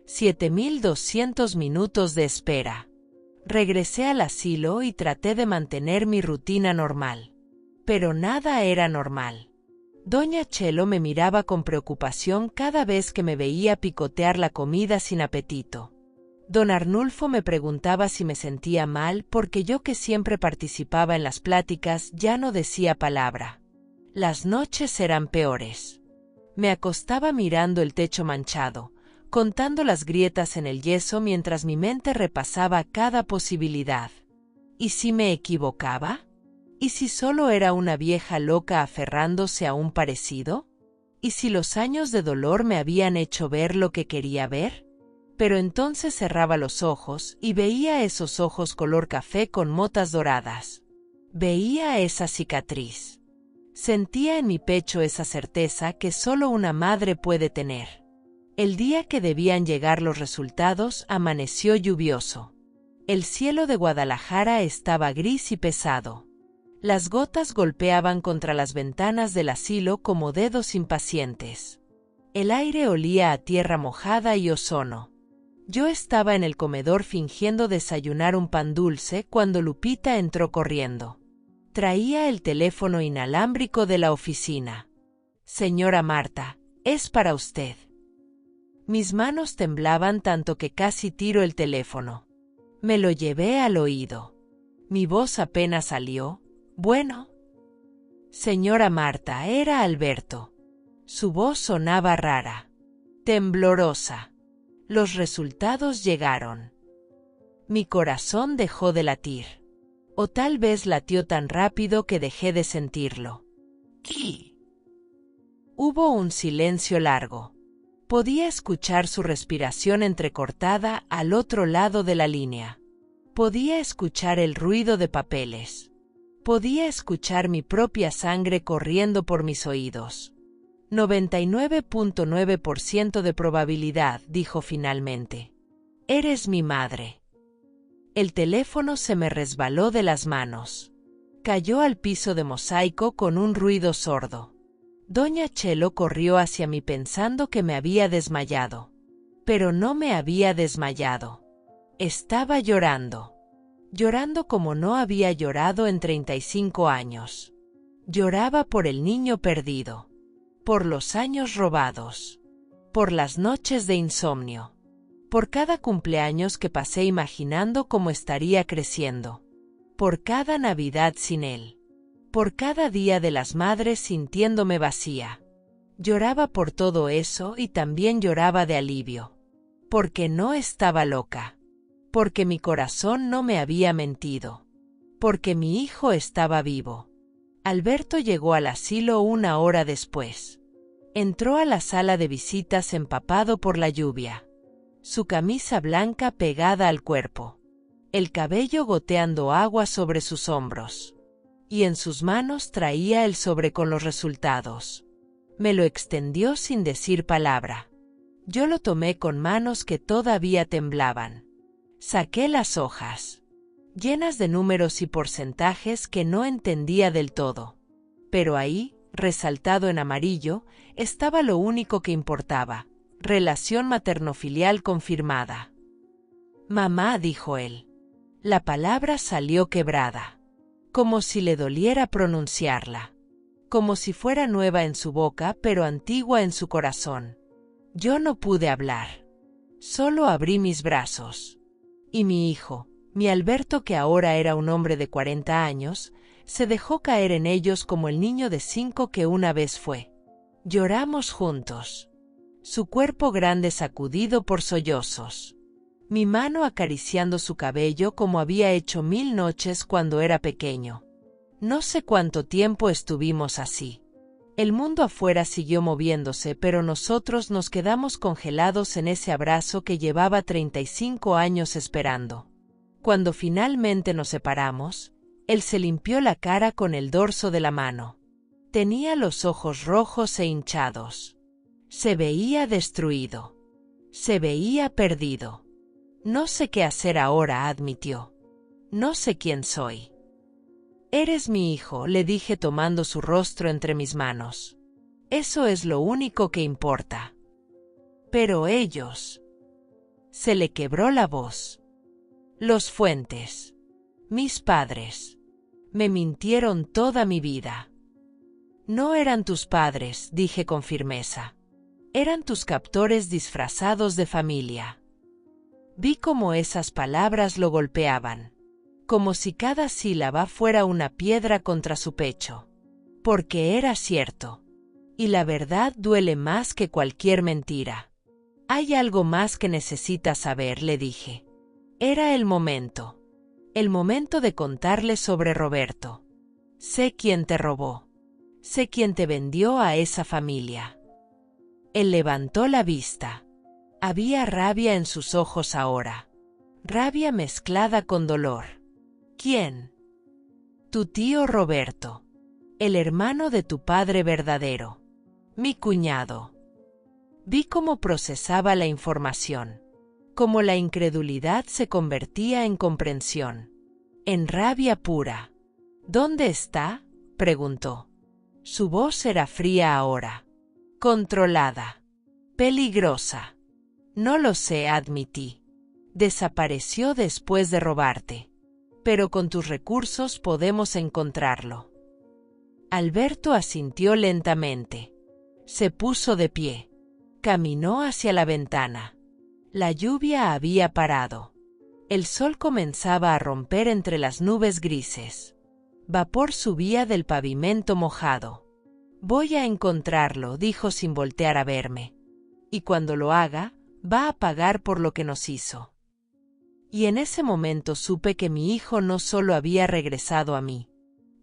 7.200 minutos de espera. Regresé al asilo y traté de mantener mi rutina normal. Pero nada era normal. Doña Chelo me miraba con preocupación cada vez que me veía picotear la comida sin apetito. Don Arnulfo me preguntaba si me sentía mal porque yo, que siempre participaba en las pláticas, ya no decía palabra. Las noches eran peores. Me acostaba mirando el techo manchado, contando las grietas en el yeso mientras mi mente repasaba cada posibilidad. ¿Y si me equivocaba? ¿Y si solo era una vieja loca aferrándose a un parecido? ¿Y si los años de dolor me habían hecho ver lo que quería ver? Pero entonces cerraba los ojos y veía esos ojos color café con motas doradas. Veía esa cicatriz. Sentía en mi pecho esa certeza que solo una madre puede tener. El día que debían llegar los resultados amaneció lluvioso. El cielo de Guadalajara estaba gris y pesado. Las gotas golpeaban contra las ventanas del asilo como dedos impacientes. El aire olía a tierra mojada y ozono. Yo estaba en el comedor fingiendo desayunar un pan dulce cuando Lupita entró corriendo. Traía el teléfono inalámbrico de la oficina. Señora Marta, es para usted. Mis manos temblaban tanto que casi tiro el teléfono. Me lo llevé al oído. Mi voz apenas salió. Bueno. Señora Marta, era Alberto. Su voz sonaba rara, temblorosa. Los resultados llegaron. Mi corazón dejó de latir. O tal vez latió tan rápido que dejé de sentirlo. ¿Qué? Hubo un silencio largo. Podía escuchar su respiración entrecortada al otro lado de la línea. Podía escuchar el ruido de papeles. Podía escuchar mi propia sangre corriendo por mis oídos. 99.9% de probabilidad, dijo finalmente. Eres mi madre. El teléfono se me resbaló de las manos. Cayó al piso de mosaico con un ruido sordo. Doña Chelo corrió hacia mí pensando que me había desmayado. Pero no me había desmayado. Estaba llorando. Llorando como no había llorado en 35 años. Lloraba por el niño perdido. Por los años robados. Por las noches de insomnio. Por cada cumpleaños que pasé imaginando cómo estaría creciendo. Por cada Navidad sin él. Por cada Día de las Madres sintiéndome vacía. Lloraba por todo eso y también lloraba de alivio. Porque no estaba loca. Porque mi corazón no me había mentido. Porque mi hijo estaba vivo. Alberto llegó al asilo 1 hora después. Entró a la sala de visitas empapado por la lluvia. Su camisa blanca pegada al cuerpo. El cabello goteando agua sobre sus hombros. Y en sus manos traía el sobre con los resultados. Me lo extendió sin decir palabra. Yo lo tomé con manos que todavía temblaban. Saqué las hojas, llenas de números y porcentajes que no entendía del todo. Pero ahí, resaltado en amarillo, estaba lo único que importaba: relación materno-filial confirmada. Mamá, dijo él. La palabra salió quebrada. Como si le doliera pronunciarla. Como si fuera nueva en su boca pero antigua en su corazón. Yo no pude hablar. Solo abrí mis brazos. Y mi hijo, mi Alberto, que ahora era un hombre de 40 años, se dejó caer en ellos como el niño de 5 que una vez fue. Lloramos juntos. Su cuerpo grande sacudido por sollozos. Mi mano acariciando su cabello como había hecho 1000 noches cuando era pequeño. No sé cuánto tiempo estuvimos así. El mundo afuera siguió moviéndose, pero nosotros nos quedamos congelados en ese abrazo que llevaba 35 años esperando. Cuando finalmente nos separamos, él se limpió la cara con el dorso de la mano. Tenía los ojos rojos e hinchados. Se veía destruido. Se veía perdido. No sé qué hacer ahora, admitió. No sé quién soy. Eres mi hijo, le dije tomando su rostro entre mis manos. Eso es lo único que importa. Pero ellos... Se le quebró la voz. Los Fuentes. Mis padres. Me mintieron toda mi vida. No eran tus padres, dije con firmeza. Eran tus captores disfrazados de familia. Vi cómo esas palabras lo golpeaban. Como si cada sílaba fuera una piedra contra su pecho. Porque era cierto. Y la verdad duele más que cualquier mentira. Hay algo más que necesitas saber, le dije. Era el momento. El momento de contarle sobre Roberto. Sé quién te robó. Sé quién te vendió a esa familia. Él levantó la vista. Había rabia en sus ojos ahora. Rabia mezclada con dolor. ¿Quién? Tu tío Roberto. El hermano de tu padre verdadero. Mi cuñado. Vi cómo procesaba la información. Cómo la incredulidad se convertía en comprensión. En rabia pura. ¿Dónde está?, preguntó. Su voz era fría ahora. Controlada. Peligrosa. No lo sé, admití. Desapareció después de robarte. Pero con tus recursos podemos encontrarlo. Alberto asintió lentamente. Se puso de pie. Caminó hacia la ventana. La lluvia había parado. El sol comenzaba a romper entre las nubes grises. Vapor subía del pavimento mojado. Voy a encontrarlo, dijo sin voltear a verme. Y cuando lo haga, va a pagar por lo que nos hizo. Y en ese momento supe que mi hijo no solo había regresado a mí.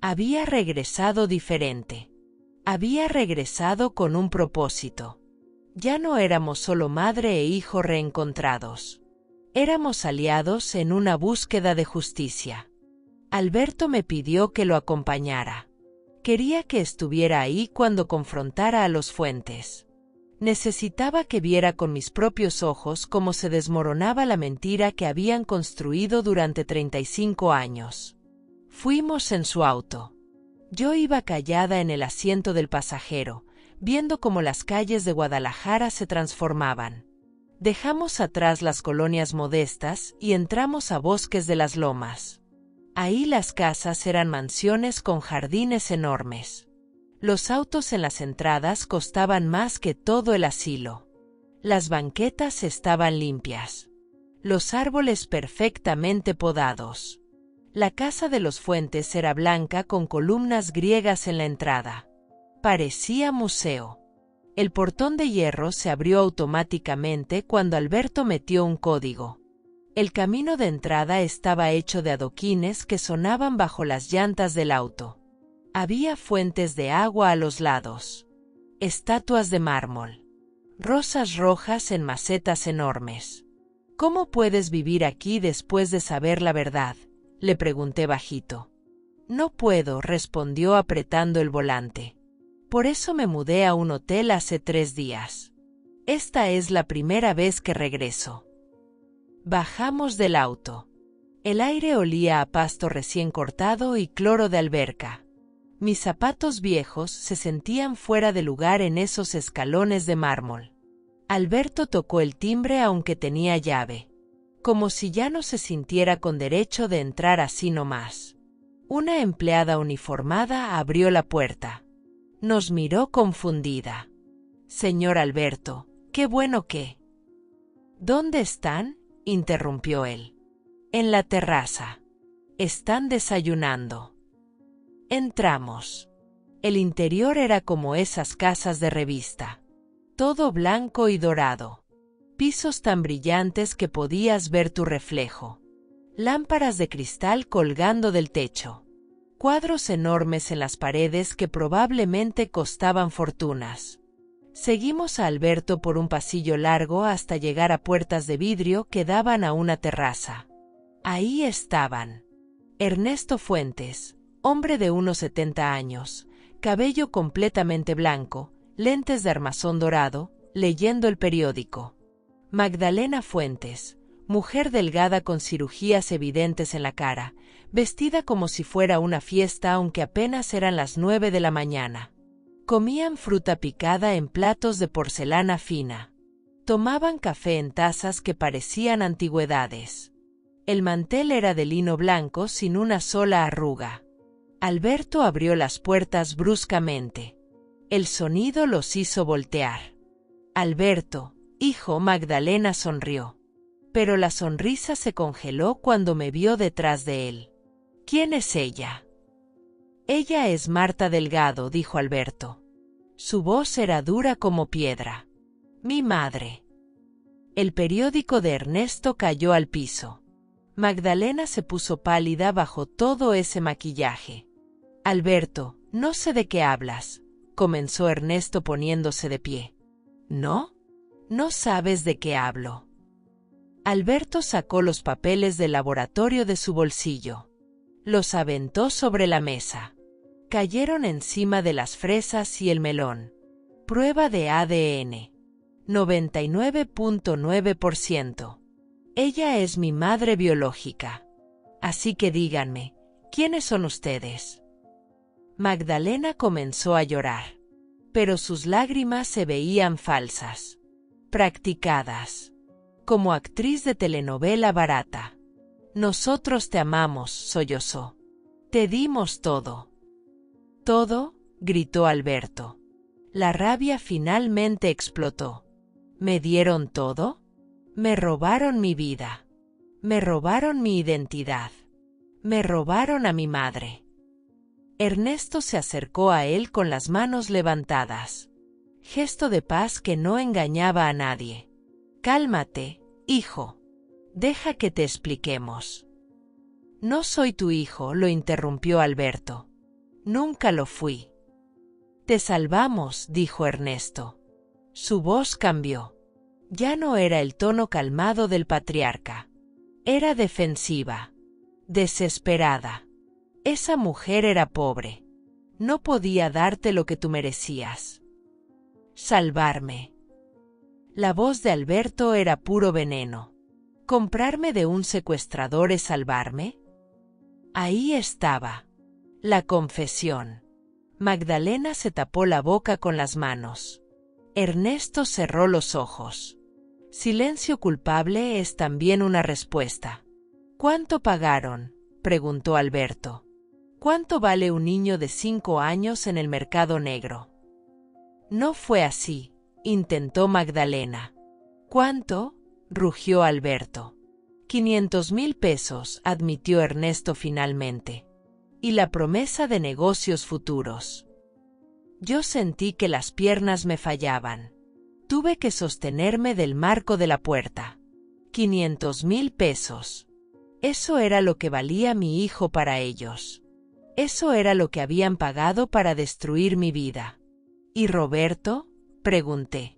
Había regresado diferente. Había regresado con un propósito. Ya no éramos solo madre e hijo reencontrados. Éramos aliados en una búsqueda de justicia. Alberto me pidió que lo acompañara. Quería que estuviera ahí cuando confrontara a los Fuentes. Necesitaba que viera con mis propios ojos cómo se desmoronaba la mentira que habían construido durante 35 años. Fuimos en su auto. Yo iba callada en el asiento del pasajero, viendo cómo las calles de Guadalajara se transformaban. Dejamos atrás las colonias modestas y entramos a Bosques de las Lomas. Ahí las casas eran mansiones con jardines enormes. Los autos en las entradas costaban más que todo el asilo. Las banquetas estaban limpias. Los árboles perfectamente podados. La casa de los Fuentes era blanca con columnas griegas en la entrada. Parecía museo. El portón de hierro se abrió automáticamente cuando Alberto metió un código. El camino de entrada estaba hecho de adoquines que sonaban bajo las llantas del auto. Había fuentes de agua a los lados. Estatuas de mármol. Rosas rojas en macetas enormes. ¿Cómo puedes vivir aquí después de saber la verdad?, le pregunté bajito. No puedo, respondió apretando el volante. Por eso me mudé a un hotel hace 3 días. Esta es la primera vez que regreso. Bajamos del auto. El aire olía a pasto recién cortado y cloro de alberca. Mis zapatos viejos se sentían fuera de lugar en esos escalones de mármol. Alberto tocó el timbre aunque tenía llave, como si ya no se sintiera con derecho de entrar así nomás. Una empleada uniformada abrió la puerta. Nos miró confundida. Señor Alberto, qué bueno que... ¿Dónde están?, interrumpió él. En la terraza. Están desayunando. Entramos. El interior era como esas casas de revista. Todo blanco y dorado. Pisos tan brillantes que podías ver tu reflejo. Lámparas de cristal colgando del techo. Cuadros enormes en las paredes que probablemente costaban fortunas. Seguimos a Alberto por un pasillo largo hasta llegar a puertas de vidrio que daban a una terraza. Ahí estaban. Ernesto Fuentes, hombre de unos 70 años, cabello completamente blanco, lentes de armazón dorado, leyendo el periódico. Magdalena Fuentes, mujer delgada con cirugías evidentes en la cara, vestida como si fuera una fiesta aunque apenas eran las 9 de la mañana. Comían fruta picada en platos de porcelana fina. Tomaban café en tazas que parecían antigüedades. El mantel era de lino blanco sin una sola arruga. Alberto abrió las puertas bruscamente. El sonido los hizo voltear. Alberto, hijo, Magdalena sonrió. Pero la sonrisa se congeló cuando me vio detrás de él. ¿Quién es ella? Ella es Marta Delgado, dijo Alberto. Su voz era dura como piedra. Mi madre. El periódico de Ernesto cayó al piso. Magdalena se puso pálida bajo todo ese maquillaje. Alberto, no sé de qué hablas, comenzó Ernesto poniéndose de pie. ¿No? No sabes de qué hablo. Alberto sacó los papeles del laboratorio de su bolsillo. Los aventó sobre la mesa. Cayeron encima de las fresas y el melón. Prueba de ADN. 99.9%. Ella es mi madre biológica. Así que díganme, ¿quiénes son ustedes? Magdalena comenzó a llorar. Pero sus lágrimas se veían falsas. Practicadas. Como actriz de telenovela barata. Nosotros te amamos, sollozó. Te dimos todo. ¿Todo?, gritó Alberto. La rabia finalmente explotó. ¿Me dieron todo? Me robaron mi vida. Me robaron mi identidad. Me robaron a mi madre. Ernesto se acercó a él con las manos levantadas. Gesto de paz que no engañaba a nadie. Cálmate, hijo. Deja que te expliquemos. No soy tu hijo, lo interrumpió Alberto. Nunca lo fui. Te salvamos, dijo Ernesto. Su voz cambió. Ya no era el tono calmado del patriarca. Era defensiva. Desesperada. Esa mujer era pobre. No podía darte lo que tú merecías. Salvarme. La voz de Alberto era puro veneno. ¿Comprarme de un secuestrador es salvarme? Ahí estaba. La confesión. Magdalena se tapó la boca con las manos. Ernesto cerró los ojos. Silencio culpable es también una respuesta. ¿Cuánto pagaron?, preguntó Alberto. ¿Cuánto vale un niño de 5 años en el mercado negro? No fue así, intentó Magdalena. ¿Cuánto?, rugió Alberto. 500,000 pesos, admitió Ernesto finalmente. Y la promesa de negocios futuros. Yo sentí que las piernas me fallaban. Tuve que sostenerme del marco de la puerta. 500,000 pesos. Eso era lo que valía mi hijo para ellos. Eso era lo que habían pagado para destruir mi vida. ¿Y Roberto?, pregunté.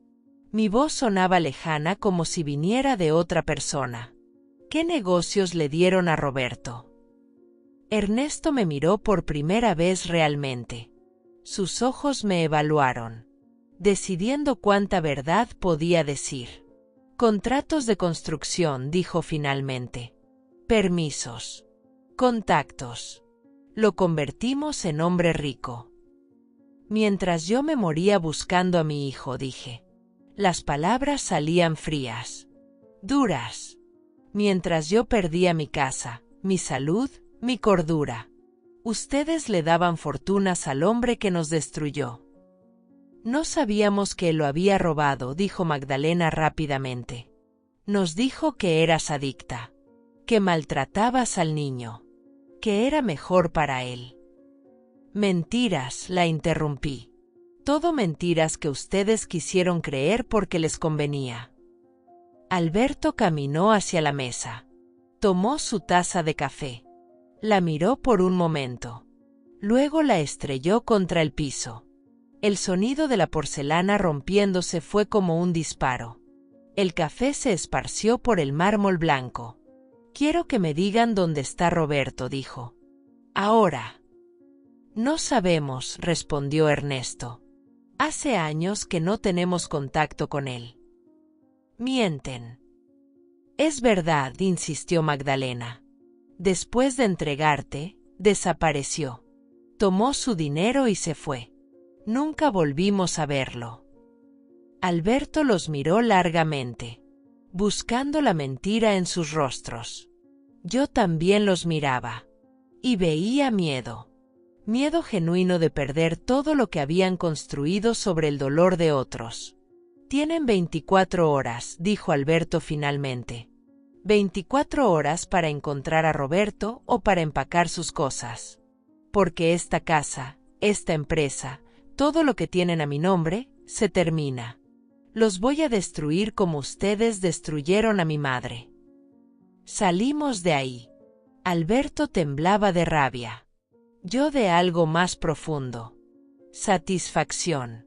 Mi voz sonaba lejana como si viniera de otra persona. ¿Qué negocios le dieron a Roberto? Ernesto me miró por primera vez realmente. Sus ojos me evaluaron, decidiendo cuánta verdad podía decir. Contratos de construcción, dijo finalmente. Permisos. Contactos. Lo convertimos en hombre rico. Mientras yo me moría buscando a mi hijo, dije. Las palabras salían frías, duras. Mientras yo perdía mi casa, mi salud, mi cordura. Ustedes le daban fortunas al hombre que nos destruyó. No sabíamos que él lo había robado, dijo Magdalena rápidamente. Nos dijo que eras adicta, que maltratabas al niño, que era mejor para él. Mentiras, la interrumpí. Todo mentiras que ustedes quisieron creer porque les convenía. Alberto caminó hacia la mesa. Tomó su taza de café. La miró por un momento. Luego la estrelló contra el piso. El sonido de la porcelana rompiéndose fue como un disparo. El café se esparció por el mármol blanco. Quiero que me digan dónde está Roberto, dijo. Ahora. No sabemos, respondió Ernesto. Hace años que no tenemos contacto con él. Mienten. Es verdad, insistió Magdalena. Después de entregarte, desapareció. Tomó su dinero y se fue. Nunca volvimos a verlo. Alberto los miró largamente, buscando la mentira en sus rostros. Yo también los miraba. Y veía miedo. Miedo genuino de perder todo lo que habían construido sobre el dolor de otros. Tienen 24 horas, dijo Alberto finalmente. 24 horas para encontrar a Roberto o para empacar sus cosas. Porque esta casa, esta empresa, todo lo que tienen a mi nombre, se termina. Los voy a destruir como ustedes destruyeron a mi madre. Salimos de ahí. Alberto temblaba de rabia. Yo de algo más profundo. Satisfacción.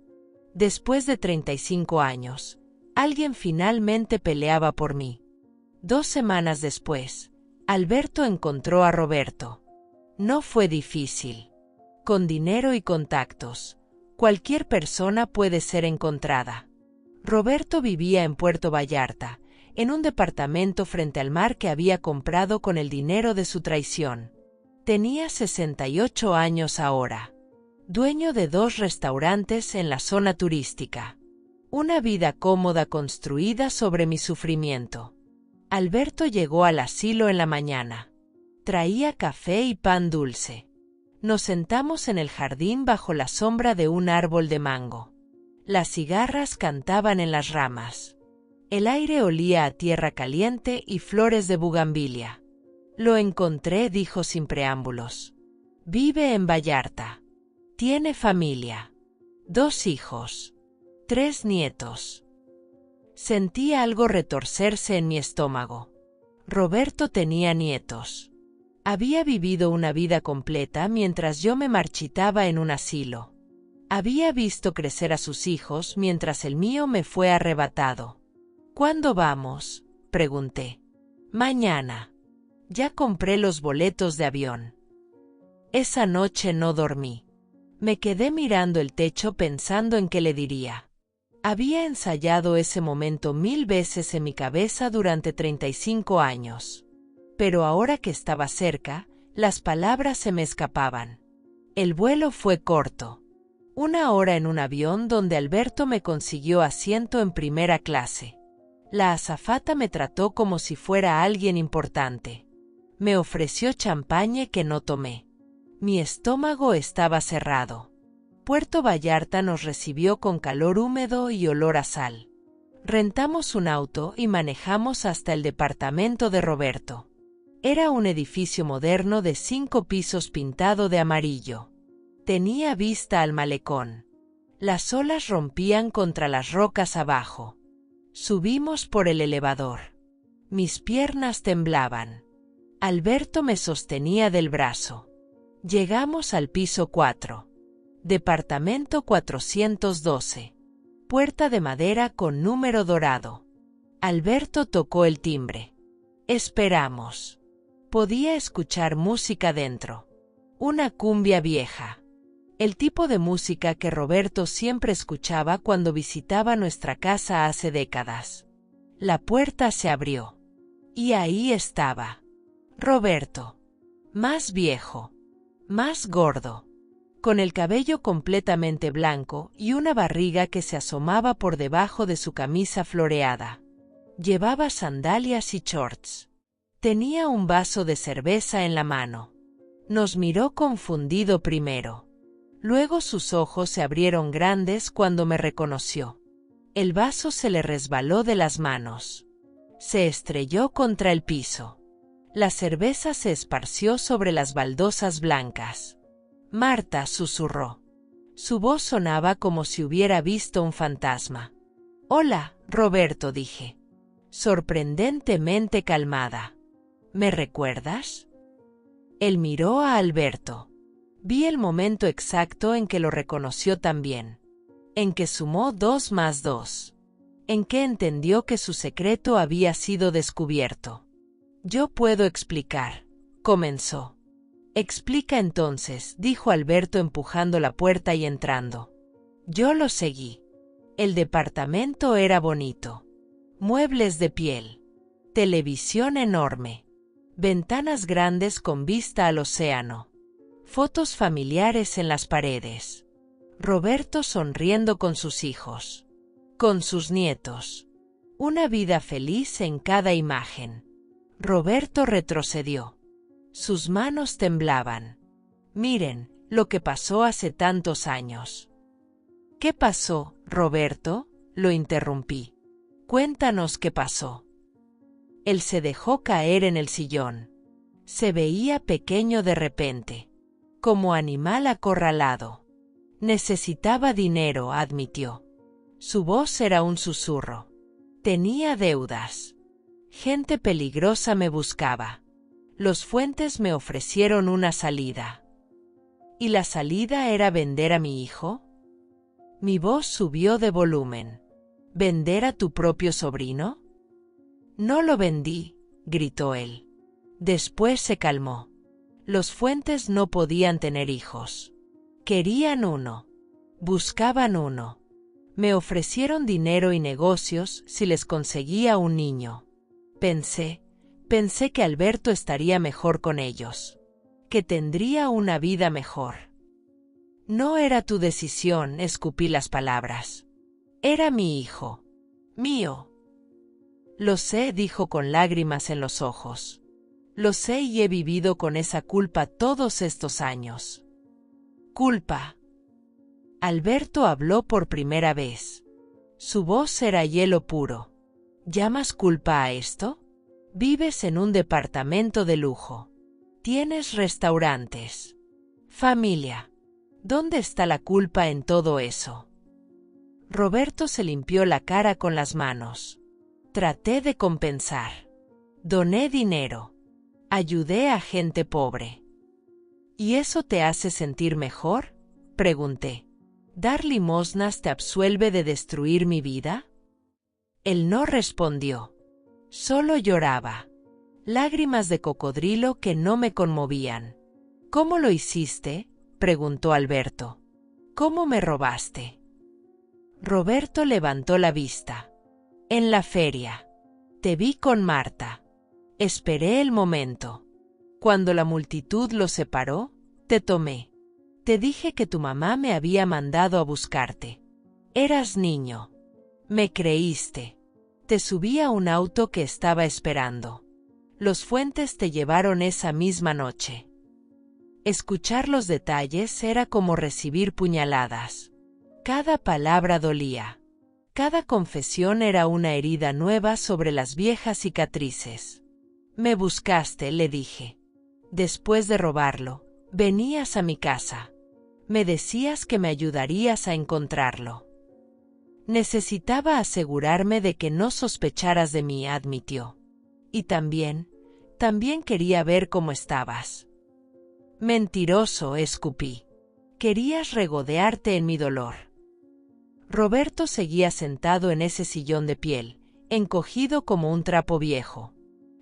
Después de 35 años, alguien finalmente peleaba por mí. 2 semanas después, Alberto encontró a Roberto. No fue difícil. Con dinero y contactos, cualquier persona puede ser encontrada. Roberto vivía en Puerto Vallarta, en un departamento frente al mar que había comprado con el dinero de su traición. Tenía 68 años ahora. Dueño de 2 restaurantes en la zona turística. Una vida cómoda construida sobre mi sufrimiento. Alberto llegó al asilo en la mañana. Traía café y pan dulce. Nos sentamos en el jardín bajo la sombra de un árbol de mango. Las cigarras cantaban en las ramas. El aire olía a tierra caliente y flores de bugambilia. Lo encontré, dijo sin preámbulos. Vive en Vallarta. Tiene familia. 2 hijos. 3 nietos. Sentí algo retorcerse en mi estómago. Roberto tenía nietos. Había vivido una vida completa mientras yo me marchitaba en un asilo. Había visto crecer a sus hijos mientras el mío me fue arrebatado. ¿Cuándo vamos?, pregunté. Mañana. Ya compré los boletos de avión. Esa noche no dormí. Me quedé mirando el techo pensando en qué le diría. Había ensayado ese momento 1000 veces en mi cabeza durante 35 años. Pero ahora que estaba cerca, las palabras se me escapaban. El vuelo fue corto. 1 hora en un avión donde Alberto me consiguió asiento en primera clase. La azafata me trató como si fuera alguien importante. Me ofreció champaña que no tomé. Mi estómago estaba cerrado. Puerto Vallarta nos recibió con calor húmedo y olor a sal. Rentamos un auto y manejamos hasta el departamento de Roberto. Era un edificio moderno de 5 pisos pintado de amarillo. Tenía vista al malecón. Las olas rompían contra las rocas abajo. Subimos por el elevador. Mis piernas temblaban. Alberto me sostenía del brazo. Llegamos al piso 4. Departamento 412. Puerta de madera con número dorado. Alberto tocó el timbre. Esperamos. Podía escuchar música dentro. Una cumbia vieja. El tipo de música que Roberto siempre escuchaba cuando visitaba nuestra casa hace décadas. La puerta se abrió. Y ahí estaba. Roberto. Más viejo. Más gordo. Con el cabello completamente blanco y una barriga que se asomaba por debajo de su camisa floreada. Llevaba sandalias y shorts. Tenía un vaso de cerveza en la mano. Nos miró confundido primero. Luego sus ojos se abrieron grandes cuando me reconoció. El vaso se le resbaló de las manos. Se estrelló contra el piso. La cerveza se esparció sobre las baldosas blancas. Marta susurró. Su voz sonaba como si hubiera visto un fantasma. Hola, Roberto, dije. Sorprendentemente calmada. ¿Me recuerdas? Él miró a Alberto. Vi el momento exacto en que lo reconoció también. En que sumó 2 más 2. En que entendió que su secreto había sido descubierto. Yo puedo explicar, comenzó. Explica entonces, dijo Alberto empujando la puerta y entrando. Yo lo seguí. El departamento era bonito. Muebles de piel. Televisión enorme. Ventanas grandes con vista al océano. Fotos familiares en las paredes. Roberto sonriendo con sus hijos. Con sus nietos. Una vida feliz en cada imagen. Roberto retrocedió. Sus manos temblaban. Miren, lo que pasó hace tantos años. ¿Qué pasó, Roberto? Lo interrumpí. Cuéntanos qué pasó. Él se dejó caer en el sillón. Se veía pequeño de repente. Como animal acorralado. Necesitaba dinero, admitió. Su voz era un susurro. Tenía deudas. Gente peligrosa me buscaba. Los Fuentes me ofrecieron una salida. ¿Y la salida era vender a mi hijo? Mi voz subió de volumen. ¿Vender a tu propio sobrino? No lo vendí, gritó él. Después se calmó. Los Fuentes no podían tener hijos. Querían uno. Buscaban uno. Me ofrecieron dinero y negocios si les conseguía un niño. Pensé que Alberto estaría mejor con ellos. Que tendría una vida mejor. No era tu decisión, escupí las palabras. Era mi hijo. Mío. Lo sé, dijo con lágrimas en los ojos. Lo sé y he vivido con esa culpa todos estos años. Culpa. Alberto habló por primera vez. Su voz era hielo puro. ¿Llamas culpa a esto? Vives en un departamento de lujo. Tienes restaurantes. Familia. ¿Dónde está la culpa en todo eso? Roberto se limpió la cara con las manos. Traté de compensar. Doné dinero. Ayudé a gente pobre. ¿Y eso te hace sentir mejor? Pregunté. ¿Dar limosnas te absuelve de destruir mi vida? Él no respondió. Solo lloraba. Lágrimas de cocodrilo que no me conmovían. ¿Cómo lo hiciste? Preguntó Alberto. ¿Cómo me robaste? Roberto levantó la vista. En la feria. Te vi con Marta. Esperé el momento. Cuando la multitud los separó, te tomé. Te dije que tu mamá me había mandado a buscarte. Eras niño. Me creíste. Te subí a un auto que estaba esperando. Los Fuentes te llevaron esa misma noche. Escuchar los detalles era como recibir puñaladas. Cada palabra dolía. Cada confesión era una herida nueva sobre las viejas cicatrices. Me buscaste, le dije. Después de robarlo, venías a mi casa. Me decías que me ayudarías a encontrarlo. Necesitaba asegurarme de que no sospecharas de mí, admitió. Y también quería ver cómo estabas. Mentiroso, escupí. Querías regodearte en mi dolor. Roberto seguía sentado en ese sillón de piel, encogido como un trapo viejo.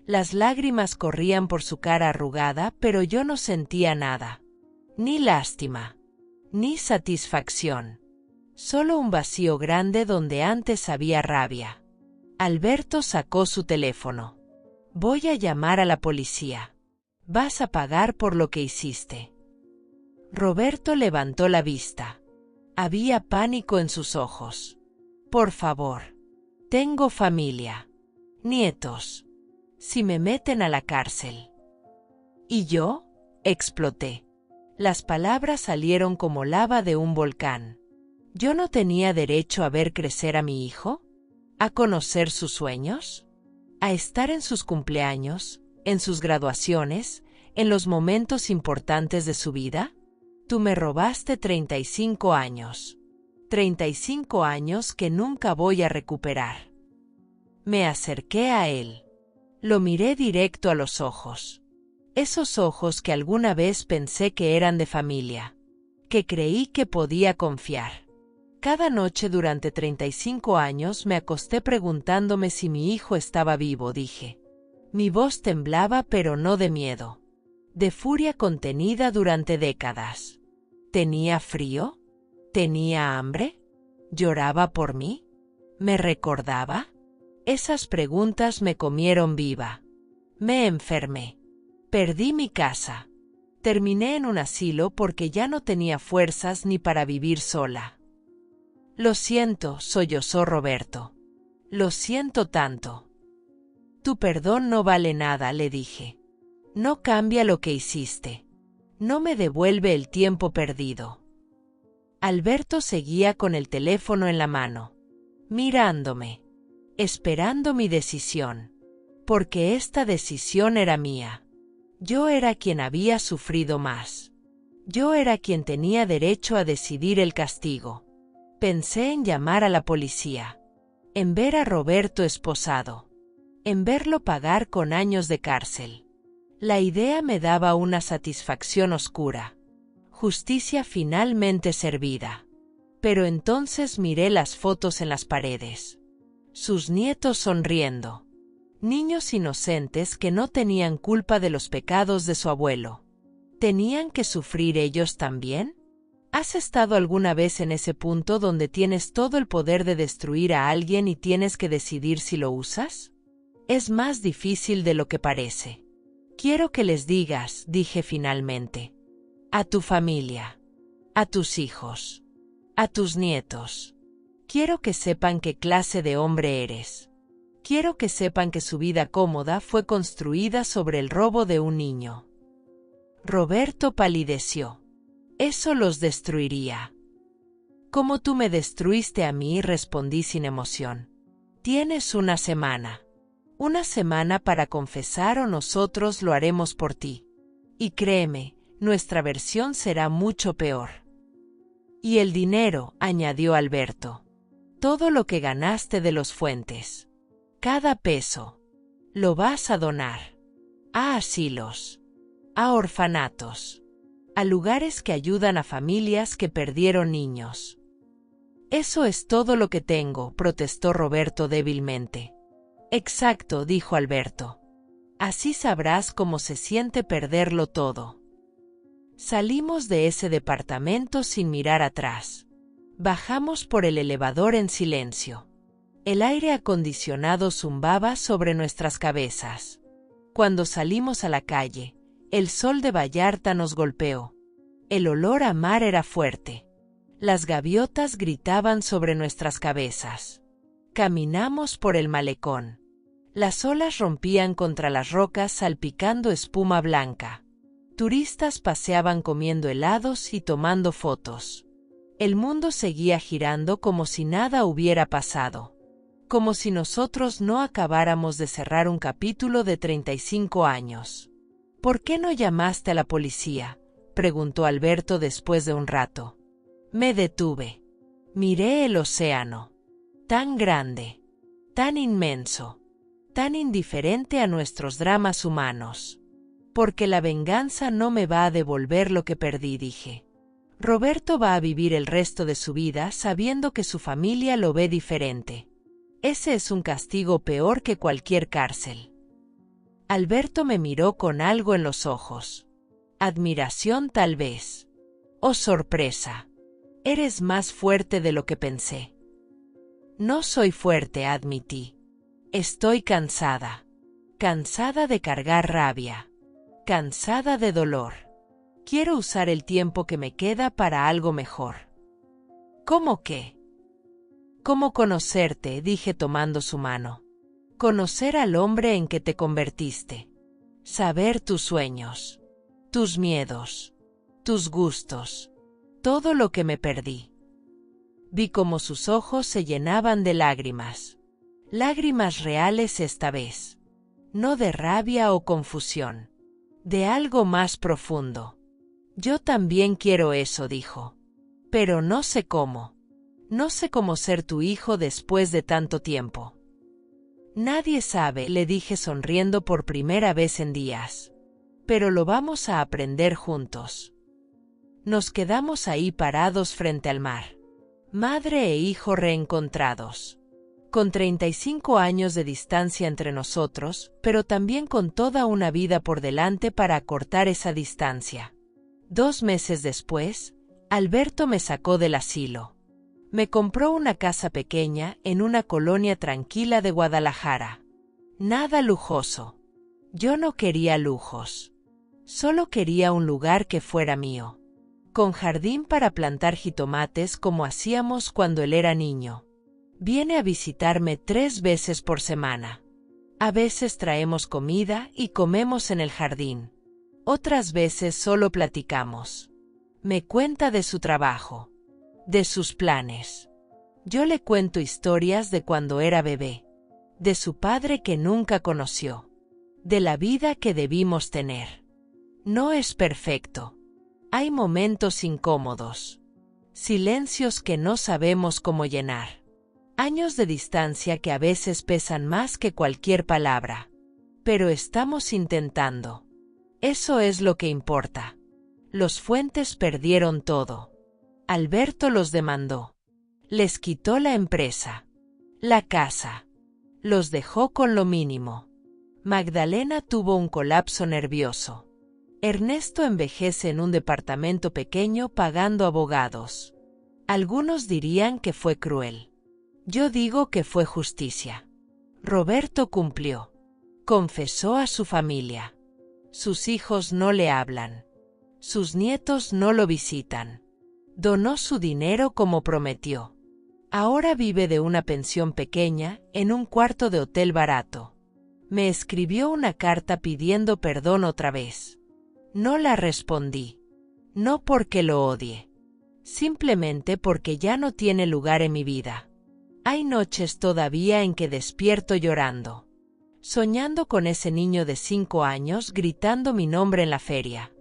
Las lágrimas corrían por su cara arrugada, pero yo no sentía nada. Ni lástima, ni satisfacción. Solo un vacío grande donde antes había rabia. Alberto sacó su teléfono. Voy a llamar a la policía. Vas a pagar por lo que hiciste. Roberto levantó la vista. Había pánico en sus ojos. Por favor. Tengo familia. Nietos. Si me meten a la cárcel. ¿Y yo? Exploté. Las palabras salieron como lava de un volcán. ¿Yo no tenía derecho a ver crecer a mi hijo? ¿A conocer sus sueños? ¿A estar en sus cumpleaños, en sus graduaciones, en los momentos importantes de su vida? Tú me robaste 35 años. 35 años que nunca voy a recuperar. Me acerqué a él. Lo miré directo a los ojos. Esos ojos que alguna vez pensé que eran de familia. Que creí que podía confiar. Cada noche durante 35 años me acosté preguntándome si mi hijo estaba vivo, dije. Mi voz temblaba, pero no de miedo. De furia contenida durante décadas. ¿Tenía frío? ¿Tenía hambre? ¿Lloraba por mí? ¿Me recordaba? Esas preguntas me comieron viva. Me enfermé. Perdí mi casa. Terminé en un asilo porque ya no tenía fuerzas ni para vivir sola. Lo siento, sollozó Roberto. Lo siento tanto. Tu perdón no vale nada, le dije. No cambia lo que hiciste. No me devuelve el tiempo perdido. Alberto seguía con el teléfono en la mano, mirándome, esperando mi decisión, porque esta decisión era mía. Yo era quien había sufrido más. Yo era quien tenía derecho a decidir el castigo. Pensé en llamar a la policía, en ver a Roberto esposado, en verlo pagar con años de cárcel. La idea me daba una satisfacción oscura. Justicia finalmente servida. Pero entonces miré las fotos en las paredes. Sus nietos sonriendo. Niños inocentes que no tenían culpa de los pecados de su abuelo. ¿Tenían que sufrir ellos también? ¿Has estado alguna vez en ese punto donde tienes todo el poder de destruir a alguien y tienes que decidir si lo usas? Es más difícil de lo que parece. Quiero que les digas, dije finalmente, a tu familia, a tus hijos, a tus nietos. Quiero que sepan qué clase de hombre eres. Quiero que sepan que su vida cómoda fue construida sobre el robo de un niño. Roberto palideció. Eso los destruiría. Como tú me destruiste a mí, respondí sin emoción. Tienes una semana. Una semana para confesar o nosotros lo haremos por ti. Y créeme, nuestra versión será mucho peor. Y el dinero, añadió Alberto. Todo lo que ganaste de los Fuentes. Cada peso. Lo vas a donar. A asilos. A orfanatos. A lugares que ayudan a familias que perdieron niños. Eso es todo lo que tengo, protestó Roberto débilmente. Exacto, dijo Alberto. Así sabrás cómo se siente perderlo todo. Salimos de ese departamento sin mirar atrás. Bajamos por el elevador en silencio. El aire acondicionado zumbaba sobre nuestras cabezas. Cuando salimos a la calle, el sol de Vallarta nos golpeó. El olor a mar era fuerte. Las gaviotas gritaban sobre nuestras cabezas. Caminamos por el malecón. Las olas rompían contra las rocas salpicando espuma blanca. Turistas paseaban comiendo helados y tomando fotos. El mundo seguía girando como si nada hubiera pasado. Como si nosotros no acabáramos de cerrar un capítulo de 35 años. ¿Por qué no llamaste a la policía?, preguntó Alberto después de un rato. Me detuve. Miré el océano. Tan grande. Tan inmenso. Tan indiferente a nuestros dramas humanos. Porque la venganza no me va a devolver lo que perdí, dije. Roberto va a vivir el resto de su vida sabiendo que su familia lo ve diferente. Ese es un castigo peor que cualquier cárcel. Alberto me miró con algo en los ojos. Admiración tal vez. Oh, sorpresa. Eres más fuerte de lo que pensé. No soy fuerte, admití. Estoy cansada. Cansada de cargar rabia. Cansada de dolor. Quiero usar el tiempo que me queda para algo mejor. ¿Cómo qué? ¿Cómo conocerte?, dije tomando su mano. Conocer al hombre en que te convertiste. Saber tus sueños. Tus miedos. Tus gustos. Todo lo que me perdí. Vi cómo sus ojos se llenaban de lágrimas. Lágrimas reales esta vez. No de rabia o confusión. De algo más profundo. Yo también quiero eso, dijo. Pero no sé cómo. No sé cómo ser tu hijo después de tanto tiempo. Nadie sabe, le dije sonriendo por primera vez en días. Pero lo vamos a aprender juntos. Nos quedamos ahí parados frente al mar. Madre e hijo reencontrados. Con 35 años de distancia entre nosotros, pero también con toda una vida por delante para acortar esa distancia. 2 meses después, Alberto me sacó del asilo. Me compró una casa pequeña en una colonia tranquila de Guadalajara. Nada lujoso. Yo no quería lujos. Solo quería un lugar que fuera mío. Con jardín para plantar jitomates como hacíamos cuando él era niño. Viene a visitarme 3 veces por semana. A veces traemos comida y comemos en el jardín. Otras veces solo platicamos. Me cuenta de su trabajo. De sus planes. Yo le cuento historias de cuando era bebé. De su padre que nunca conoció. De la vida que debimos tener. No es perfecto. Hay momentos incómodos. Silencios que no sabemos cómo llenar. Años de distancia que a veces pesan más que cualquier palabra. Pero estamos intentando. Eso es lo que importa. Los Fuentes perdieron todo. Alberto los demandó. Les quitó la empresa. La casa. Los dejó con lo mínimo. Magdalena tuvo un colapso nervioso. Ernesto envejece en un departamento pequeño pagando abogados. Algunos dirían que fue cruel. Yo digo que fue justicia. Roberto cumplió. Confesó a su familia. Sus hijos no le hablan. Sus nietos no lo visitan. Donó su dinero como prometió. Ahora vive de una pensión pequeña, en un cuarto de hotel barato. Me escribió una carta pidiendo perdón otra vez. No la respondí. No porque lo odie. Simplemente porque ya no tiene lugar en mi vida. Hay noches todavía en que despierto llorando. Soñando con ese niño de 5 años gritando mi nombre en la feria.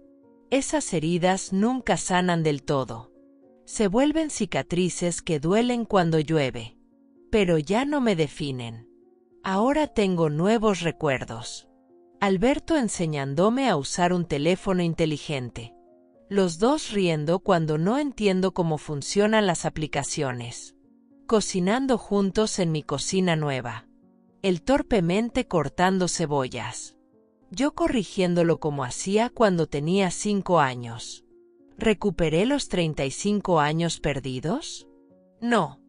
Esas heridas nunca sanan del todo. Se vuelven cicatrices que duelen cuando llueve. Pero ya no me definen. Ahora tengo nuevos recuerdos. Alberto enseñándome a usar un teléfono inteligente. Los dos riendo cuando no entiendo cómo funcionan las aplicaciones. Cocinando juntos en mi cocina nueva. Él torpemente cortando cebollas. Yo corrigiéndolo como hacía cuando tenía 5 años. ¿Recuperé los 35 años perdidos? No.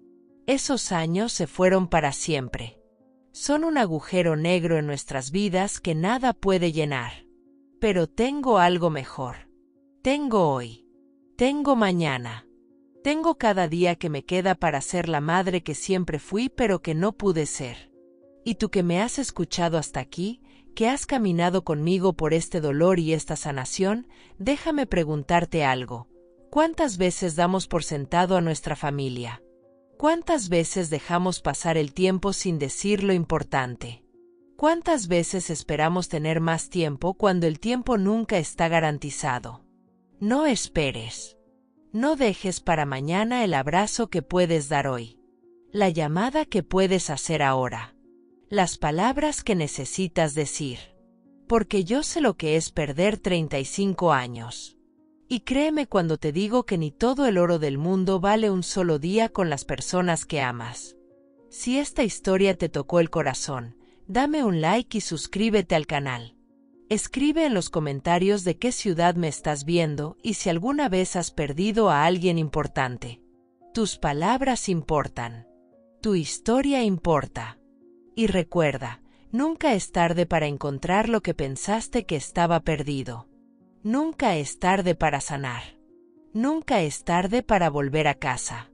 Esos años se fueron para siempre. Son un agujero negro en nuestras vidas que nada puede llenar. Pero tengo algo mejor. Tengo hoy. Tengo mañana. Tengo cada día que me queda para ser la madre que siempre fui pero que no pude ser. Y tú que me has escuchado hasta aquí, que has caminado conmigo por este dolor y esta sanación, déjame preguntarte algo. ¿Cuántas veces damos por sentado a nuestra familia? ¿Cuántas veces dejamos pasar el tiempo sin decir lo importante? ¿Cuántas veces esperamos tener más tiempo cuando el tiempo nunca está garantizado? No esperes. No dejes para mañana el abrazo que puedes dar hoy. La llamada que puedes hacer ahora. Las palabras que necesitas decir. Porque yo sé lo que es perder 35 años. Y créeme cuando te digo que ni todo el oro del mundo vale un solo día con las personas que amas. Si esta historia te tocó el corazón, dame un like y suscríbete al canal. Escribe en los comentarios de qué ciudad me estás viendo y si alguna vez has perdido a alguien importante. Tus palabras importan. Tu historia importa. Y recuerda, nunca es tarde para encontrar lo que pensaste que estaba perdido. Nunca es tarde para sanar. Nunca es tarde para volver a casa.